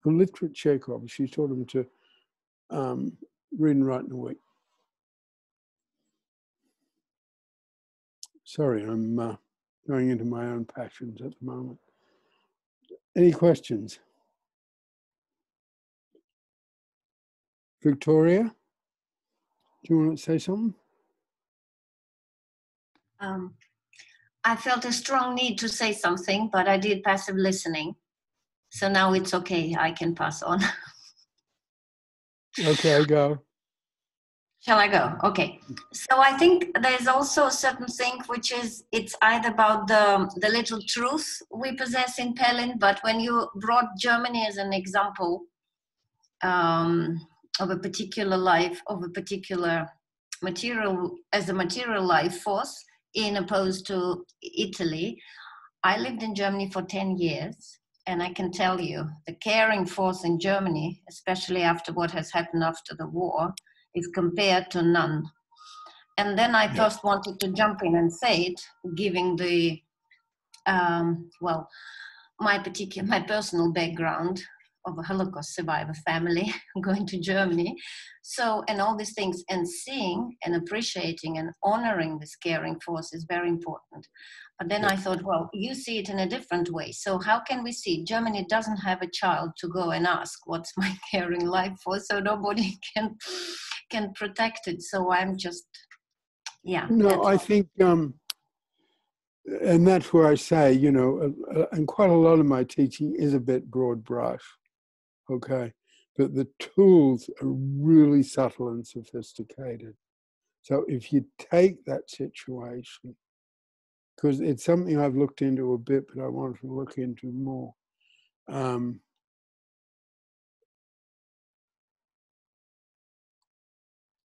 illiterate sharecroppers. She taught them to read and write in a week. Sorry, I'm going into my own passions at the moment. Any questions? Victoria, do you want to say something? I felt a strong need to say something, but I did passive listening. So now it's okay, I can pass on. Okay, go. Shall I go? Okay. So I think there's also a certain thing which is, it's either about the little truth we possess in Pellin, but when you brought Germany as an example of a particular life, of a particular material, as a material life force, in opposed to Italy, I lived in Germany for 10 years. And I can tell you, the caring force in Germany, especially after what has happened after the war, is compared to none. And then I first wanted to jump in and say it, giving the, my personal background of a Holocaust survivor family going to Germany. So, and all these things, and seeing and appreciating and honoring this caring force is very important. But then I thought, well, you see it in a different way. So how can we see? Germany doesn't have a child to go and ask, what's my caring life force? So nobody can protect it. So I'm just, No, I think, and that's where I say, and quite a lot of my teaching is a bit broad brush, okay? But the tools are really subtle and sophisticated. So if you take that situation, because it's something I've looked into a bit, but I want to look into more.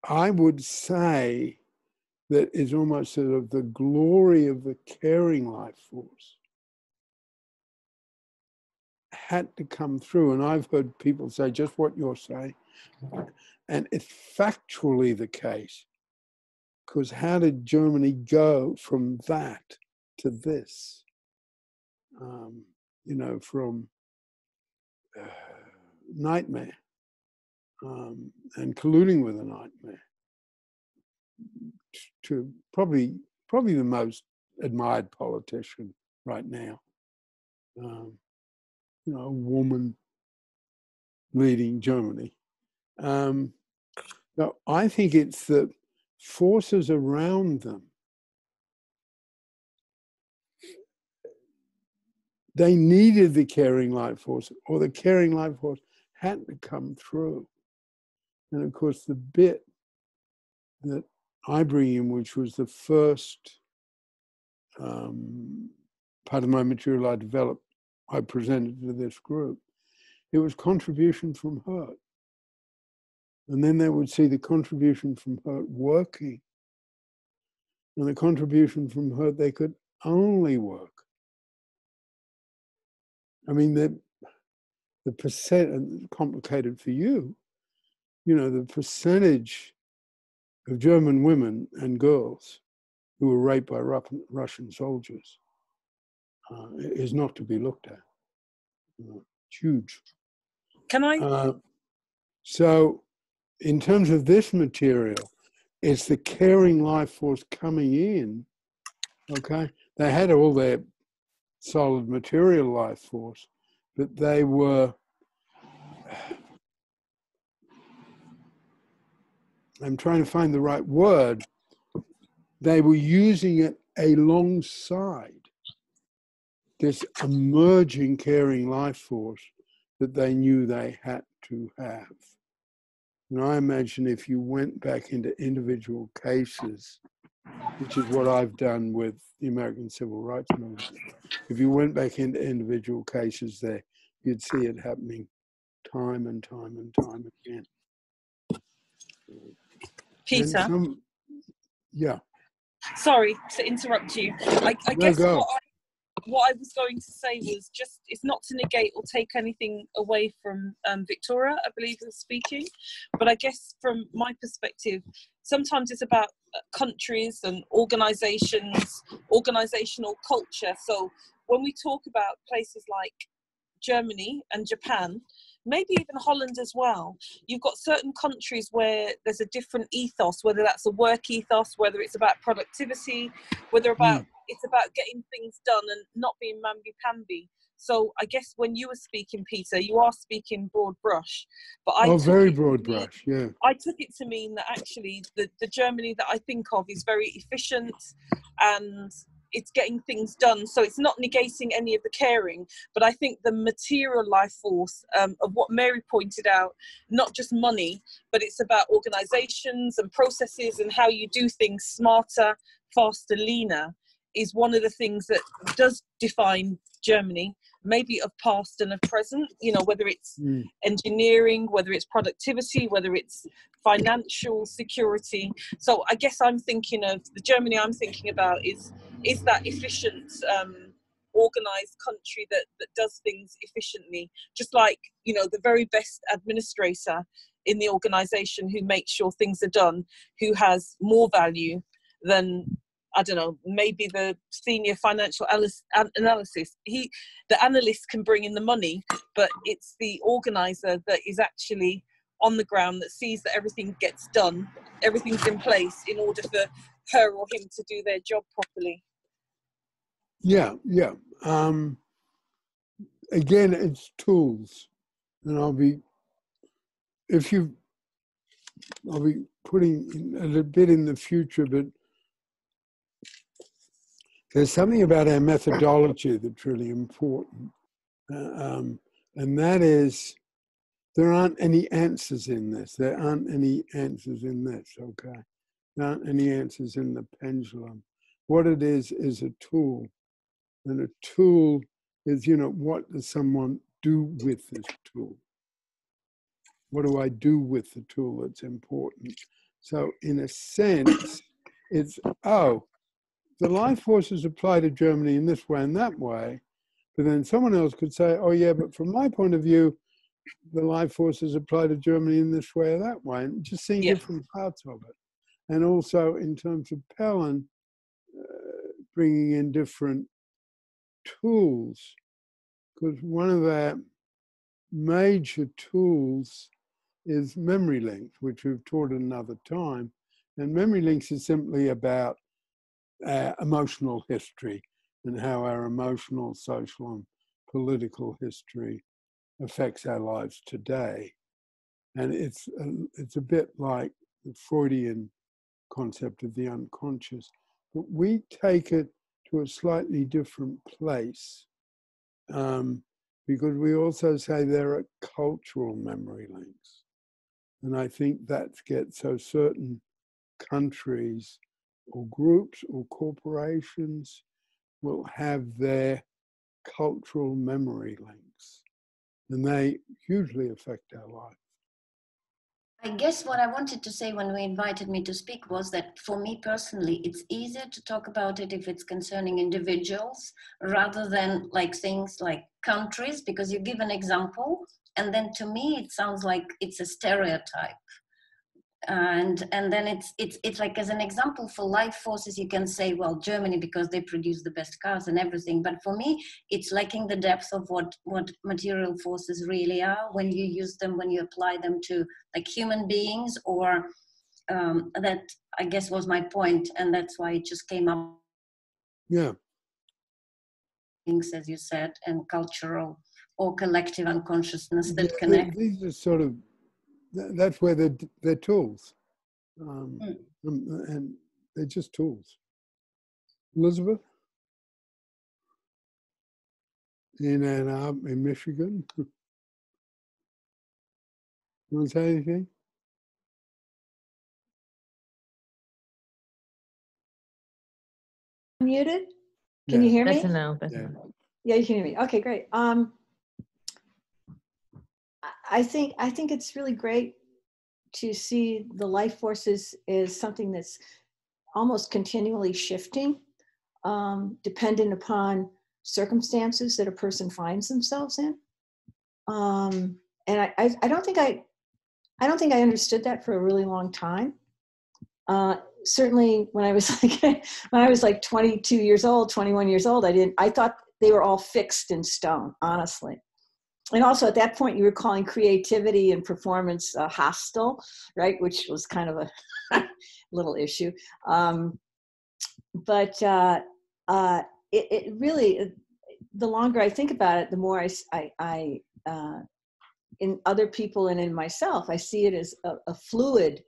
I would say that is almost sort of the glory of the caring life force had to come through. And I've heard people say just what you're saying. And it's factually the case. Because how did Germany go from that to this? From nightmare and colluding with a nightmare to probably the most admired politician right now. You know, a woman leading Germany. Now, I think it's the forces around them. They needed the caring light force, or the caring light force had to come through. And of course, the bit that I bring in, which was the first part of my material I developed, I presented to this group, it was contribution from hurt. And then they would see the contribution from hurt working. And the contribution from hurt, they could only work. I mean, the percent, complicated for you, you know, the percentage of German women and girls who were raped by Russian soldiers is not to be looked at. It's huge. Can I? So in terms of this material, it's the caring life force coming in, okay? They had all their solid material life force, but they were, I'm trying to find the right word, they were using it alongside this emerging caring life force that they knew they had to have. And I imagine if you went back into individual cases, which is what I've done with the American Civil Rights Movement, if you went back into individual cases there, you'd see it happening time and time and time again. Peter? Yeah. Sorry to interrupt you. I guess what I was going to say was just, it's not to negate or take anything away from Victoria, I believe, was speaking, but I guess from my perspective, sometimes it's about countries and organizations, organizational culture. So when we talk about places like Germany and Japan, maybe even Holland as well, you've got certain countries where there's a different ethos, whether that's a work ethos, whether it's about productivity, whether it's about getting things done and not being mamby-pamby. So I guess when you were speaking, Peter, you are speaking broad brush, but very broad brush, yeah. I took it to mean that actually the Germany that I think of is very efficient and it's getting things done. So it's not negating any of the caring, but I think the material life force of what Mary pointed out, not just money, but it's about organizations and processes and how you do things smarter, faster, leaner, is one of the things that does define Germany, maybe of past and of present, you know, whether it's engineering, whether it's productivity, whether it's financial security. So I guess I'm thinking of the Germany I'm thinking about is that efficient, organized country that does things efficiently, just like, you know, the very best administrator in the organization who makes sure things are done, who has more value than, I don't know, maybe the senior financial analysis. The analyst can bring in the money, but it's the organizer that is actually on the ground that sees that everything gets done, everything's in place in order for her or him to do their job properly. Yeah. Again, it's tools, and I'll be putting a little bit in the future, but there's something about our methodology that's really important, and that is there aren't any answers in this. There aren't any answers in this, okay? There aren't any answers in the pendulum. What it is a tool. And a tool is, you know, what does someone do with this tool? What do I do with the tool that's important? So in a sense, it's, oh, the life forces apply to Germany in this way and that way, but then someone else could say, oh yeah, but from my point of view, the life forces apply to Germany in this way or that way, and just seeing different parts of it. And also in terms of Pellin, bringing in different tools, because one of major tools is memory links, which we've taught another time. And memory links is simply about emotional history and how our emotional, social, and political history affects our lives today. And it's a bit like the Freudian concept of the unconscious, but we take it to a slightly different place, because we also say there are cultural memory links. And I think that gets so certain countries or groups or corporations will have their cultural memory links, and they hugely affect our life. I guess what I wanted to say when we invited me to speak was that for me personally, it's easier to talk about it if it's concerning individuals rather than like things like countries, because you give an example and then to me it sounds like it's a stereotype. And then it's like, as an example for life forces, you can say, well, Germany, because they produce the best cars and everything. But for me, it's lacking the depth of what material forces really are when you use them, when you apply them to like human beings, or that I guess was my point, and that's why it just came up. Yeah. Things, as you said, and cultural or collective unconsciousness that connect. These are sort of, that's where they're tools. And they're just tools. Elizabeth? In Ann Arbor, in Michigan? You want to say anything? Muted? Can you hear me? Better now, better now. Yeah, you can hear me. Okay, great. I think it's really great to see the life forces is something that's almost continually shifting, dependent upon circumstances that a person finds themselves in. And I don't think I understood that for a really long time. Certainly when I was like 22 years old, 21 years old, I thought they were all fixed in stone, honestly. And also at that point you were calling creativity and performance hostile, right? Which was kind of a little issue. But it really, the longer I think about it, the more I in other people and in myself, I see it as a fluid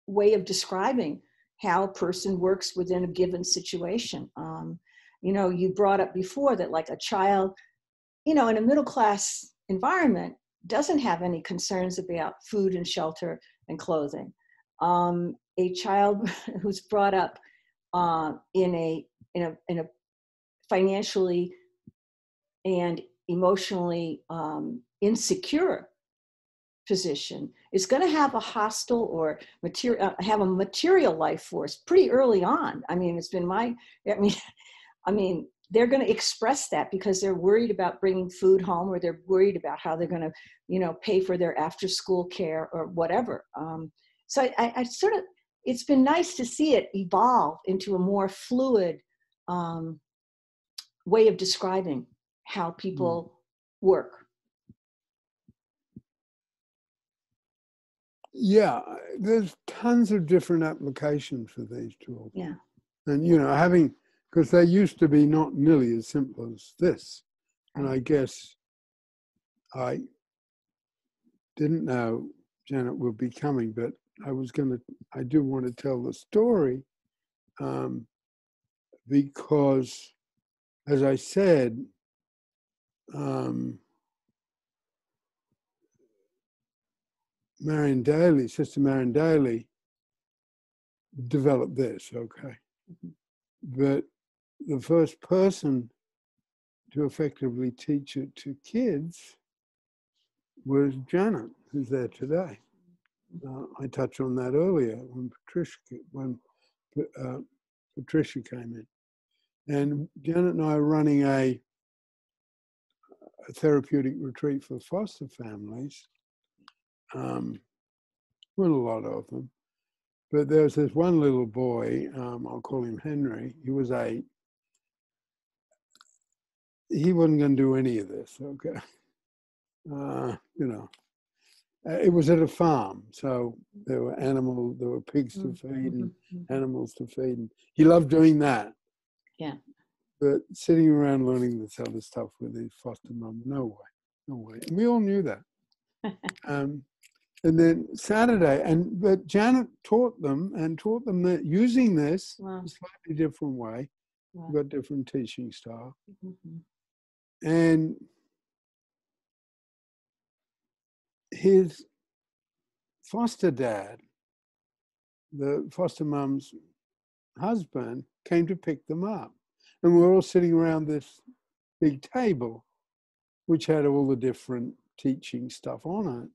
way of describing how a person works within a given situation. You know, you brought up before that like a child, you know, in a middle class environment doesn't have any concerns about food and shelter and clothing. A child who's brought up in a financially and emotionally insecure position is going to have a hostile or have a material life force pretty early on. I mean, it's been I mean, they're going to express that because they're worried about bringing food home, or they're worried about how they're going to, you know, pay for their after school care or whatever. So I sort of, it's been nice to see it evolve into a more fluid way of describing how people work. Yeah, there's tons of different applications for these tools. Yeah. And, you know, because they used to be not nearly as simple as this. And I guess I didn't know Janet would be coming, but I do want to tell the story because, as I said, Sister Marion Daly developed this, okay? But the first person to effectively teach it to kids was Janet, who's there today. I touched on that earlier when Patricia came in. And Janet and I are running a therapeutic retreat for foster families. With a lot of them. But there was this one little boy, I'll call him Henry. He he wasn't going to do any of this, okay? You know, it was at a farm, so there were pigs to feed and animals to feed. And he loved doing that. Yeah. But sitting around learning this other stuff with his foster mum, no way, no way. And we all knew that. And then Saturday, but Janet taught them that using this a slightly different way. We've got different teaching style. And his foster dad, the foster mum's husband, came to pick them up. And we were all sitting around this big table, which had all the different teaching stuff on it.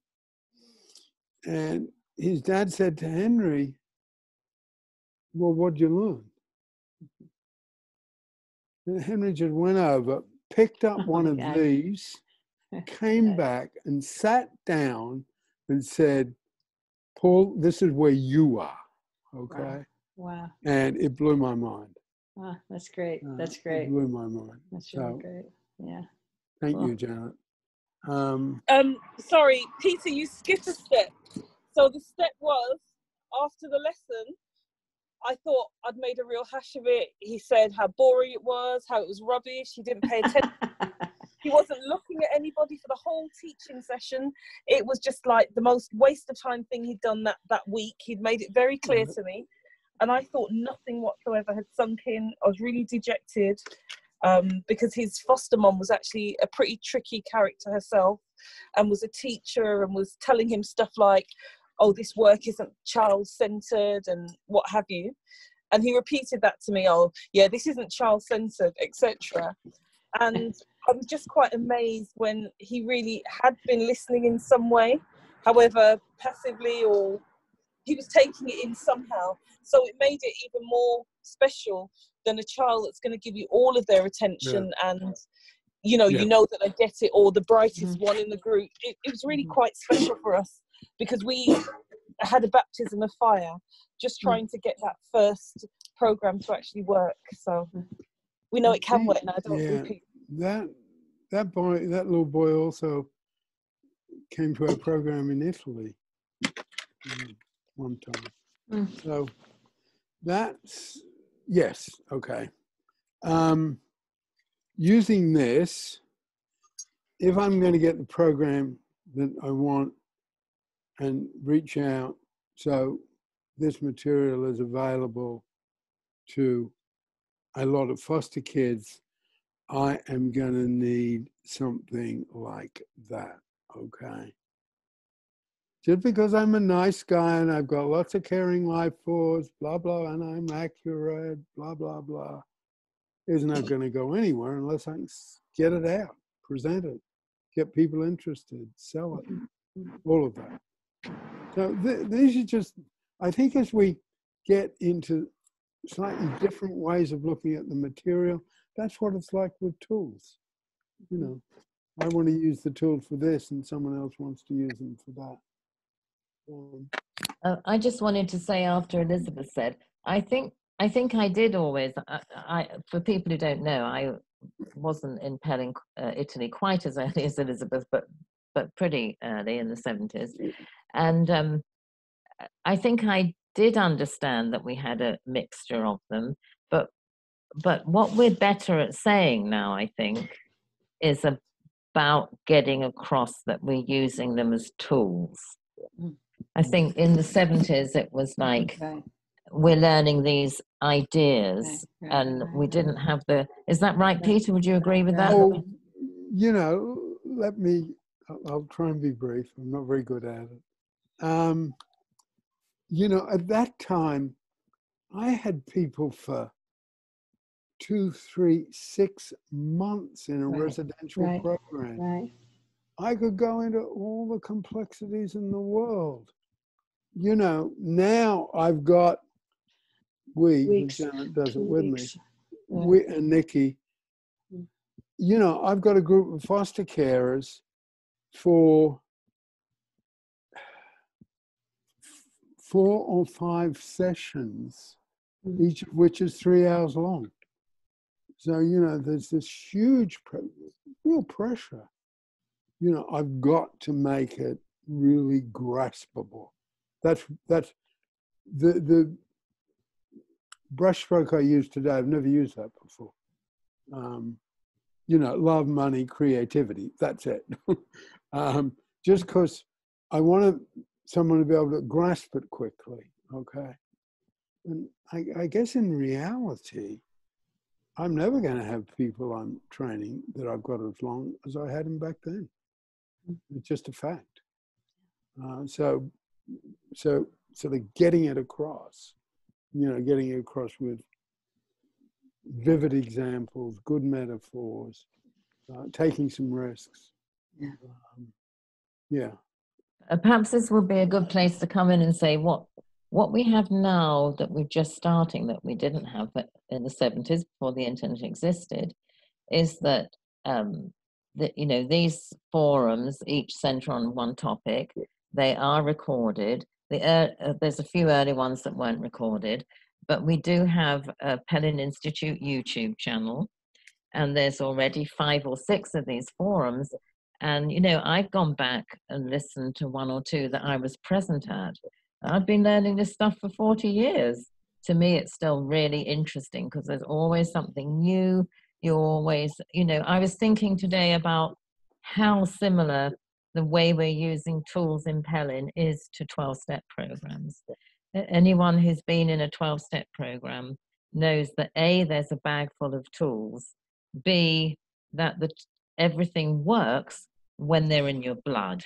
And his dad said to Henry, well, what'd you learn? And Henry just went over, picked up one of these, came back and sat down and said, Paul, this is where you are, okay? Wow. And it blew my mind. Wow, that's great. That's great. It blew my mind. That's really great. Yeah. Thank you, Janet. Sorry, Peter, you skipped a step. So the step was, after the lesson, I thought I'd made a real hash of it. He said how boring it was, how it was rubbish. He didn't pay attention. He wasn't looking at anybody for the whole teaching session. It was just like the most waste of time thing he'd done that week. He'd made it very clear to me. And I thought nothing whatsoever had sunk in. I was really dejected because his foster mom was actually a pretty tricky character herself and was a teacher and was telling him stuff like, oh, this work isn't child-centered and what have you. And he repeated that to me, oh, yeah, this isn't child-centered, etc. And I was just quite amazed when he really had been listening in some way, however passively, or he was taking it in somehow. So it made it even more special than a child that's going to give you all of their attention and, you know that they get it, or the brightest one in the group. It was really quite special for us because we had a baptism of fire just trying to get that first program to actually work. So we know it can work now, don't we, Pete? That little boy also came to our program in Italy one time. So that's, yes, okay. Using this, if I'm going to get the program that I want and reach out, so this material is available to a lot of foster kids, I am going to need something like that, okay? Just because I'm a nice guy and I've got lots of caring life force, blah, blah, and I'm accurate, blah, blah, blah, is not going to go anywhere unless I get it out, present it, get people interested, sell it, all of that. So these are just, I think as we get into slightly different ways of looking at the material, that's what it's like with tools. You know, I want to use the tool for this and someone else wants to use them for that. I just wanted to say, after Elizabeth said, I think I did always, for people who don't know, I wasn't in Pellin, Italy quite as early as Elizabeth, but pretty early in the 70s. And I think I did understand that we had a mixture of them, but what we're better at saying now, I think, is about getting across that we're using them as tools. I think in the 70s, it was like, we're learning these ideas and we didn't have the, is that right, Peter? Would you agree with that? Oh, you know, I'll try and be brief. I'm not very good at it. You know, at that time, I had people for 2, 3, 6 months in a residential program. I could go into all the complexities in the world. You know, now I've got, Janet does it with me, we and Nikki, you know, I've got a group of foster carers for 4 or 5 sessions, each of which is 3 hours long. So, you know, there's this huge, real pressure. You know, I've got to make it really graspable. That's the brushstroke I use today. I've never used that before. You know, love, money, creativity. That's it. Just because I want someone to be able to grasp it quickly. Okay. And I guess in reality, I'm never going to have people I'm training that I've got as long as I had them back then. It's just a fact. So sort of getting it across, you know, getting it across with vivid examples, good metaphors, taking some risks. Yeah. Perhaps this would be a good place to come in and say what we have now that we're just starting, that we didn't have in the 70s before the internet existed, is that you know, these forums each center on one topic. They are recorded. There's a few early ones that weren't recorded, but we do have a Pellin Institute YouTube channel, and there's already 5 or 6 of these forums. And, you know, I've gone back and listened to 1 or 2 that I was present at. I've been learning this stuff for 40 years. To me, it's still really interesting because there's always something new. You always, you know, I was thinking today about how similar the way we're using tools in Pellin is to 12-step programs. Anyone who's been in a 12-step program knows that A, there's a bag full of tools, B, that everything works when they're in your blood.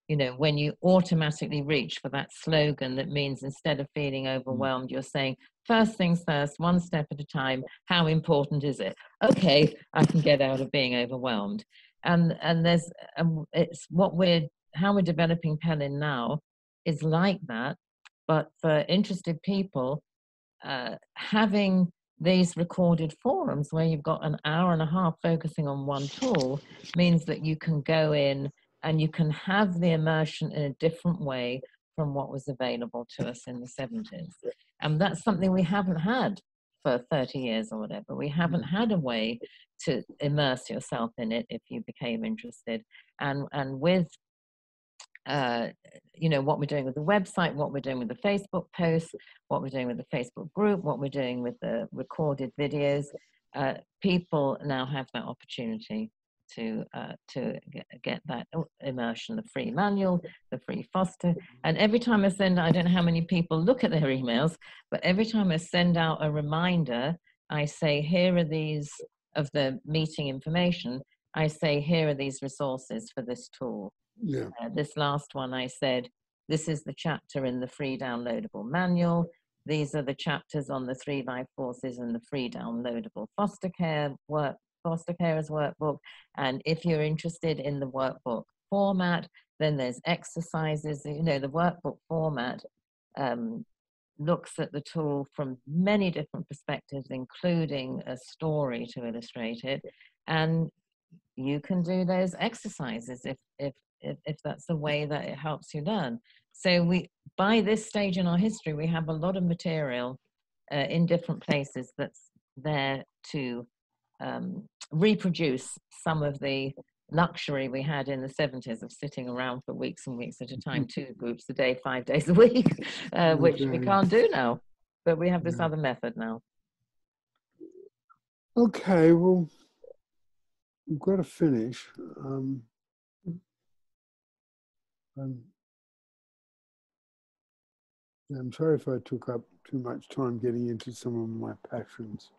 You know, when you automatically reach for that slogan that means instead of feeling overwhelmed, you're saying, first things first, 1 step at a time, how important is it? Okay, I can get out of being overwhelmed. And there's, it's how we're developing Pellin now is like that, but for interested people, having these recorded forums where you've got an hour and a half focusing on one tool means that you can go in and you can have the immersion in a different way from what was available to us in the 70s. And that's something we haven't had for 30 years or whatever. We haven't had a way to immerse yourself in it if you became interested. And with you know, what we're doing with the website, what we're doing with the Facebook posts, what we're doing with the Facebook group, what we're doing with the recorded videos, people now have that opportunity to get that immersion, the free manual, the free Foster. And every time I send, I don't know how many people look at their emails, but every time I send out a reminder, I say, here are these of the meeting information. I say, here are these resources for this tool. Yeah. This last one I said, this is the chapter in the free downloadable manual. These are the chapters on the 3 life forces and the free downloadable foster carers workbook. And if you're interested in the workbook format, then there's exercises. You know, the workbook format looks at the tool from many different perspectives, including a story to illustrate it. And you can do those exercises if that's the way that it helps you learn. So by this stage in our history, we have a lot of material in different places that's there to reproduce some of the luxury we had in the 70s of sitting around for weeks and weeks at a time, 2 groups a day, 5 days a week, which we can't do now. But we have this other method now. Okay, well, we've got to finish. I'm sorry if I took up too much time getting into some of my passions.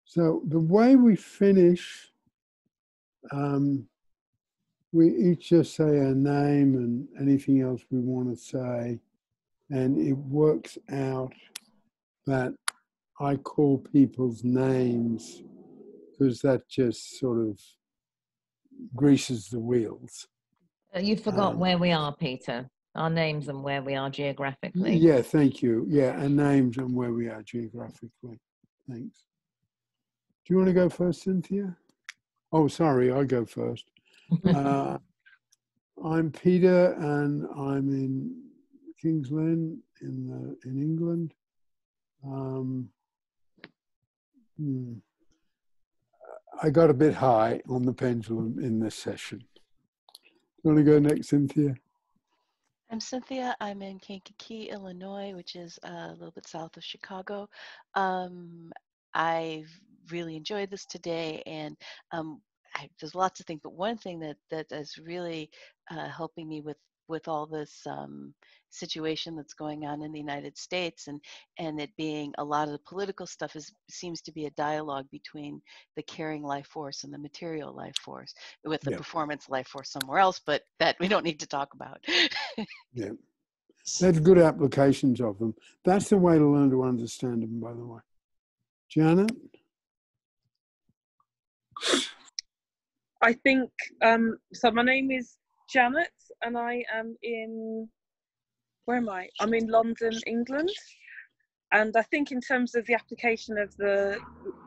So the way we finish, we each just say our name and anything else we want to say, and it works out that I call people's names because that just sort of greases the wheels. You forgot where we are, Peter. Our names and where we are geographically. Yeah, thank you. Yeah, and names and where we are geographically. Thanks. Do you want to go first, Cynthia? Oh, sorry, I go first. I'm Peter, and I'm in King's Lynn in England. I got a bit high on the pendulum in this session. You want to go next, Cynthia? I'm Cynthia. I'm in Kankakee, Illinois, which is a little bit south of Chicago. I've really enjoyed this today, and there's lots of things, but one thing that is really helping me with all this situation that's going on in the United States, and it being a lot of the political stuff seems to be a dialogue between the caring life force and the material life force, with the performance life force somewhere else, but that we don't need to talk about. Yeah, that's good applications of them. That's the way to learn to understand them, by the way. Janet? I think, so my name is Janet, and I am in, where am I? I'm in London, England. And I think in terms of the application of the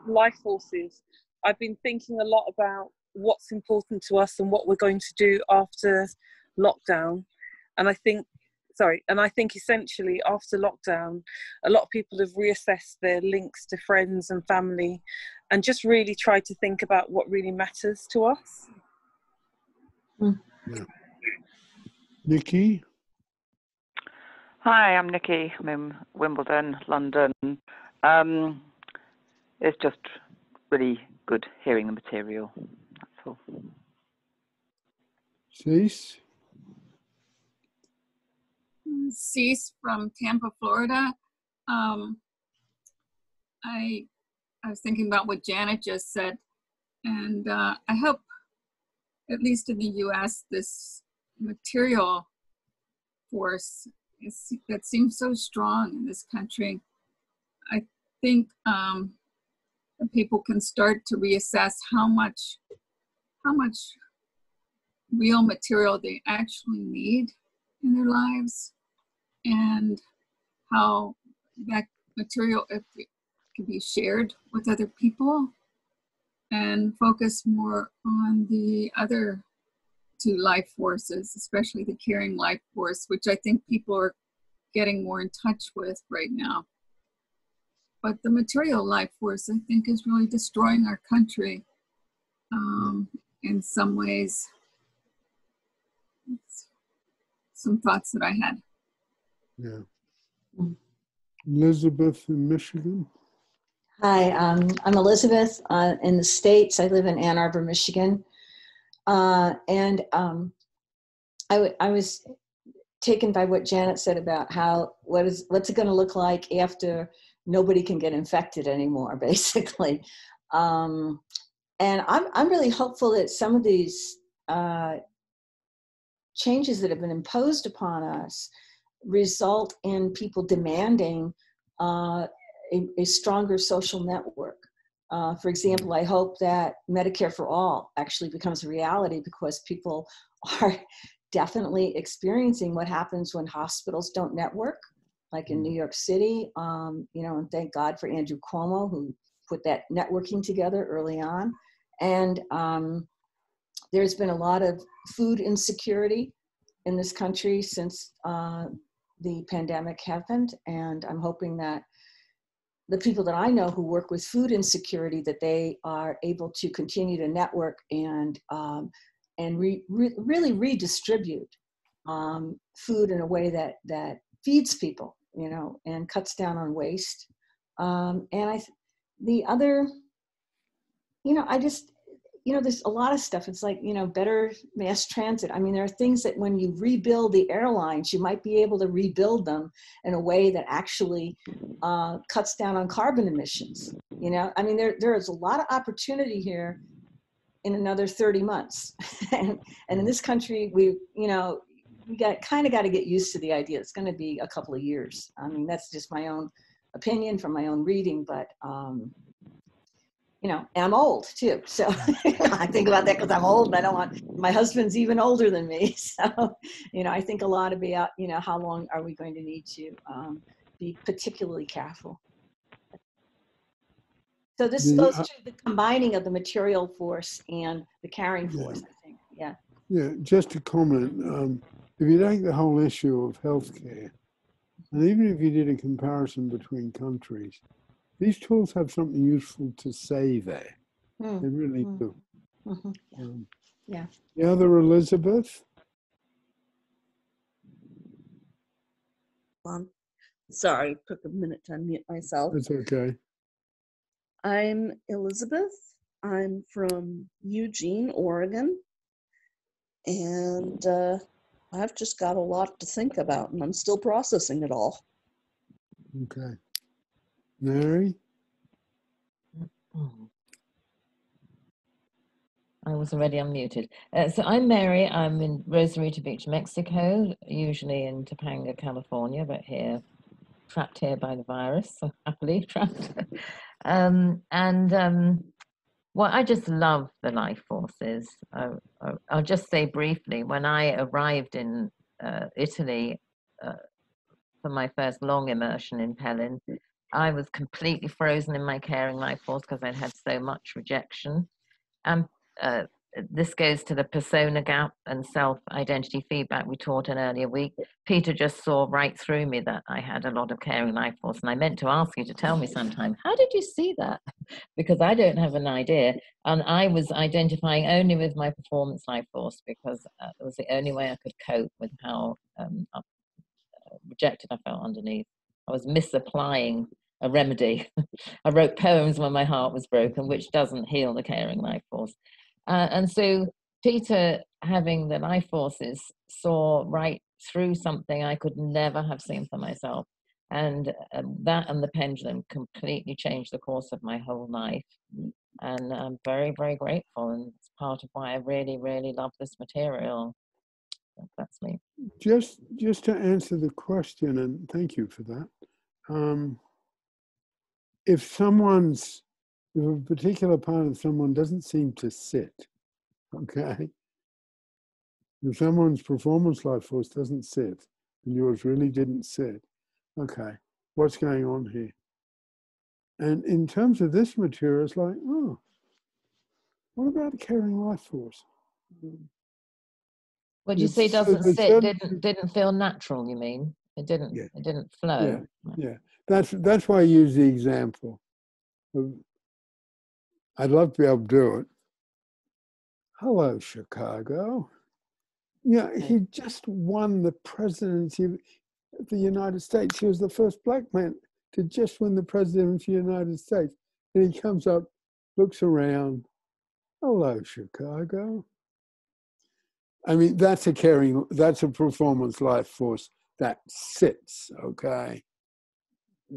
life forces, I've been thinking a lot about what's important to us and what we're going to do after lockdown. And I think essentially after lockdown, a lot of people have reassessed their links to friends and family and just really tried to think about what really matters to us. Yeah. Nikki? Hi, I'm Nikki. I'm in Wimbledon, London. It's just really good hearing the material. That's all. Cease? Cease from Tampa, Florida. I was thinking about what Janet just said, and I hope, at least in the U.S., this material force that seems so strong in this country, I think that people can start to reassess how much real material they actually need in their lives, and how that material, if it can be shared with other people, and focus more on the other two life forces, especially the caring life force, which I think people are getting more in touch with right now. But the material life force, I think, is really destroying our country in some ways. Some thoughts that I had. Yeah. Elizabeth in Michigan. Hi, I'm Elizabeth in the States. I live in Ann Arbor, Michigan. And I was taken by what Janet said about how, what's it going to look like after nobody can get infected anymore, basically. And I'm really hopeful that some of these changes that have been imposed upon us result in people demanding a stronger social network. For example, I hope that Medicare for All actually becomes a reality, because people are definitely experiencing what happens when hospitals don't network, like in New York City, and thank God for Andrew Cuomo, who put that networking together early on. And there's been a lot of food insecurity in this country since the pandemic happened, and I'm hoping that the people that I know who work with food insecurity, that they are able to continue to network and really redistribute food in a way that feeds people, and cuts down on waste. There's a lot of stuff. It's like, better mass transit. I mean, there are things that when you rebuild the airlines, you might be able to rebuild them in a way that actually cuts down on carbon emissions. I mean, there is a lot of opportunity here in another 30 months. and in this country, we got to get used to the idea it's going to be a couple of years. I mean, that's just my own opinion from my own reading, but and I'm old too. So I think about that because I'm old and my husband's even older than me. So, I think a lot about, how long are we going to need to be particularly careful. So this goes to the combining of the material force and the carrying force, I think. Yeah. Yeah, just to comment, if you take the whole issue of healthcare, and even if you did a comparison between countries, these tools have something useful to say there. Mm. They really do. Mm-hmm. Yeah. The other Elizabeth? Sorry, took a minute to unmute myself. That's okay. I'm Elizabeth. I'm from Eugene, Oregon. And I've just got a lot to think about, and I'm still processing it all. Okay. Mary? I was already unmuted. So I'm Mary. I'm in Rosarito Beach, Mexico, usually in Topanga, California, but here, trapped here by the virus, so happily trapped. Well, I just love the life forces. I'll just say briefly, when I arrived in Italy for my first long immersion in Pellin, I was completely frozen in my caring life force because I'd had so much rejection. And this goes to the persona gap and self-identity feedback we taught an earlier week. Peter just saw right through me that I had a lot of caring life force, and I meant to ask you to tell me sometime, how did you see that? Because I don't have an idea, and I was identifying only with my performance life force because it was the only way I could cope with how rejected I felt underneath. I was misapplying a remedy. I wrote poems when my heart was broken, which doesn't heal the caring life force. And so Peter, having the life forces, saw right through something I could never have seen for myself. And that and the pendulum completely changed the course of my whole life. And I'm very, very grateful. And it's part of why I really, really love this material. That's me. Just to answer the question, and thank you for that. If a particular part of someone doesn't seem to sit, okay? If someone's performance life force doesn't sit, and yours really didn't sit, okay, what's going on here? And in terms of this material, it's like, oh, what about caring life force? What you say doesn't sit, didn't feel natural, you mean? It didn't flow. Yeah. That's why I use the example. I'd love to be able to do it. Hello, Chicago. Yeah, he just won the presidency of the United States. He was the first black man to just win the presidency of the United States. And he comes up, looks around. Hello, Chicago. I mean, that's a performance life force that sits, okay?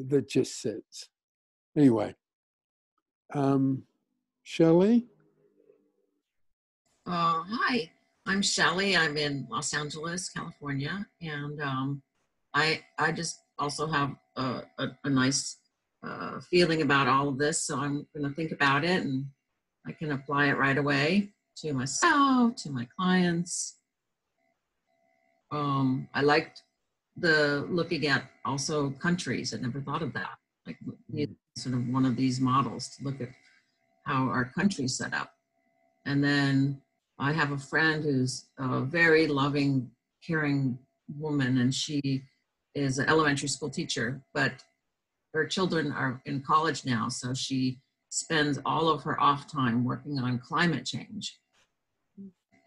That just sits. Anyway, Shelley? Hi, I'm Shelley. I'm in Los Angeles, California, and I just also have a nice feeling about all of this, so I'm going to think about it, and I can apply it right away to myself, to my clients. I liked the looking at also countries. I never thought of that, like sort of one of these models to look at how our country's set up. And then I have a friend who's a very loving, caring woman, and she is an elementary school teacher, but her children are in college now, so she spends all of her off time working on climate change.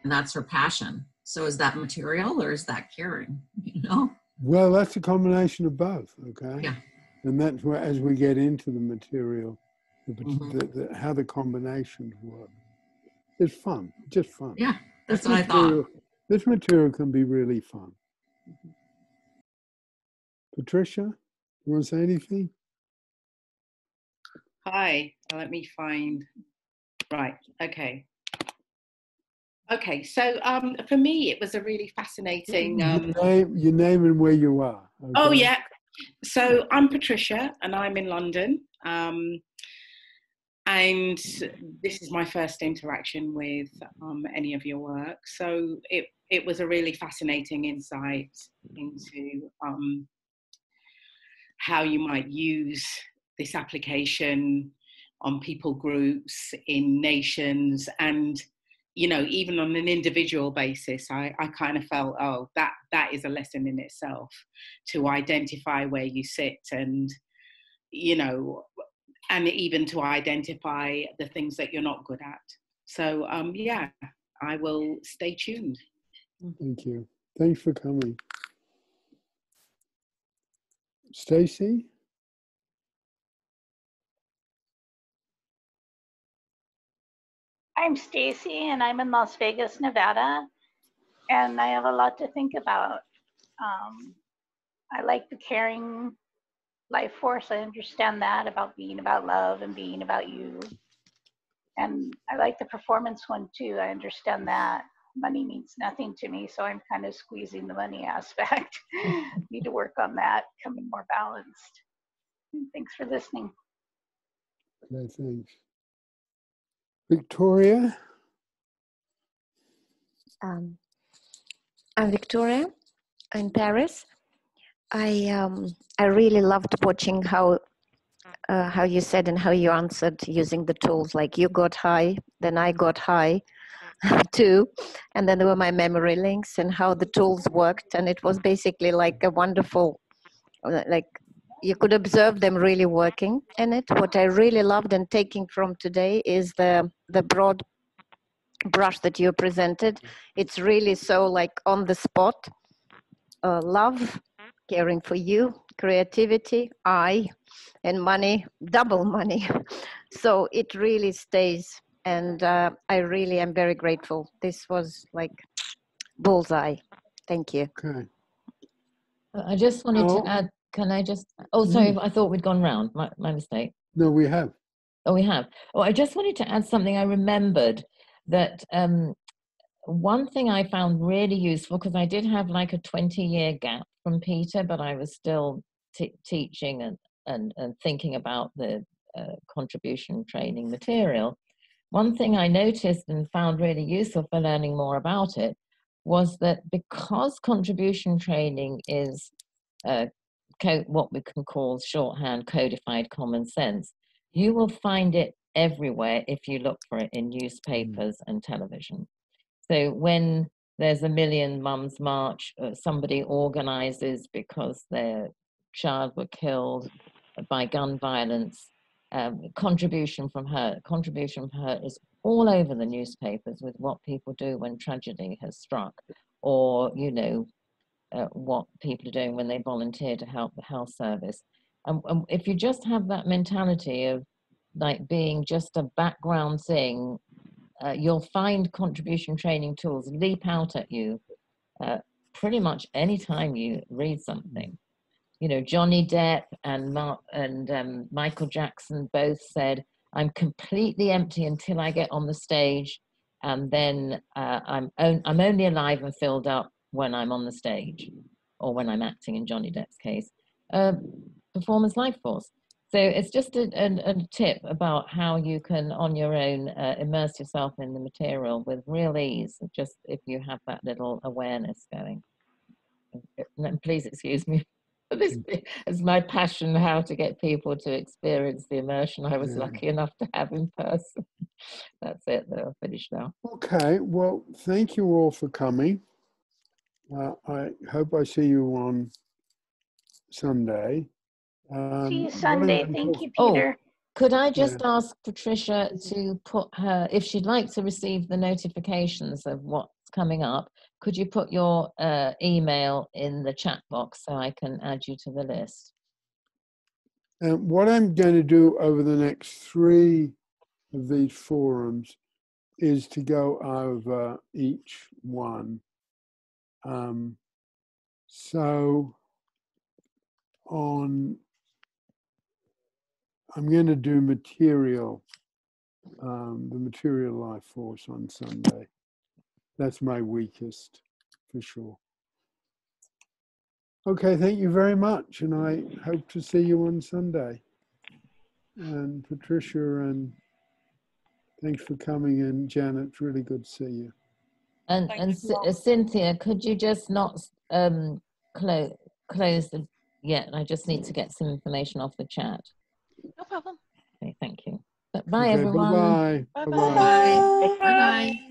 And that's her passion. So is that material or is that caring, you know? Well, that's a combination of both, okay? Yeah. And that's where, as we get into the material, how the combinations work. It's fun, just fun. Yeah, that's what I thought. This material can be really fun. Patricia, you want to say anything? Hi, let me find, right, okay. Okay, so for me, it was a really fascinating... Your name and where you are. Okay? Oh, yeah. So I'm Patricia, and I'm in London. And this is my first interaction with any of your work. So it was a really fascinating insight into how you might use this application on people groups, in nations, and you know, even on an individual basis. I kind of felt, oh, that is a lesson in itself, to identify where you sit and, you know, and even to identify the things that you're not good at. So yeah, I will stay tuned. Thank you. Thanks for coming. Stacy? I'm Stacy, and I'm in Las Vegas, Nevada, and I have a lot to think about. I like the caring life force. I understand that about being about love and being about you. And I like the performance one too. I understand that. Money means nothing to me, so I'm kind of squeezing the money aspect. Need to work on that, becoming more balanced. Thanks for listening. Okay, thanks. Victoria? I'm Victoria. I'm in Paris. I really loved watching how you said and how you answered using the tools. Like you got high, then I got high too, and then there were my memory links and how the tools worked. And it was basically like a wonderful, like you could observe them really working in it. What I really loved and taking from today is the broad brush that you presented. It's really so like on the spot. Love, caring for you, creativity, and money, double money. So it really stays. And I really am very grateful. This was like bullseye. Thank you. Okay. I just wanted to add, can I just, oh, sorry, I thought we'd gone round, my mistake. No, we have. Oh, we have. Oh, I just wanted to add something I remembered that one thing I found really useful, because I did have like a 20-year gap from Peter, but I was still teaching and thinking about the contribution training material. One thing I noticed and found really useful for learning more about it was that because contribution training is what we can call shorthand codified common sense, you will find it everywhere if you look for it in newspapers and television. So when there's a Million Mums March, somebody organizes because their child were killed by gun violence, contribution from her is all over the newspapers with what people do when tragedy has struck, or, you know, what people are doing when they volunteer to help the health service. And if you just have that mentality of like being just a background thing, you'll find contribution training tools leap out at you pretty much anytime you read something. You know, Johnny Depp and Michael Jackson both said, "I'm completely empty until I get on the stage, and then I'm only alive and filled up when I'm on the stage, or when I'm acting." In Johnny Depp's case, performance life force. So it's just a tip about how you can, on your own, immerse yourself in the material with real ease, just if you have that little awareness going. And please excuse me for this. It's my passion, how to get people to experience the immersion I was lucky enough to have in person. That's it, though. I'll finish now. Okay, well, thank you all for coming. I hope I see you on Sunday. See you Sunday. Thank you, Peter. Oh, could I just ask Patricia to put her, if she'd like to receive the notifications of what's coming up, could you put your email in the chat box so I can add you to the list? What I'm going to do over the next 3 of these forums is to go over each one. So I'm going to do material, the material life force on Sunday. That's my weakest, for sure. Okay, thank you very much, and I hope to see you on Sunday. And Patricia, and thanks for coming in, Janet. It's really good to see you. And Cynthia, could you just not close the yet? I just need to get some information off the chat. No problem. Okay, thank you. Bye, okay, everyone. Bye-bye. Bye-bye. Bye-bye.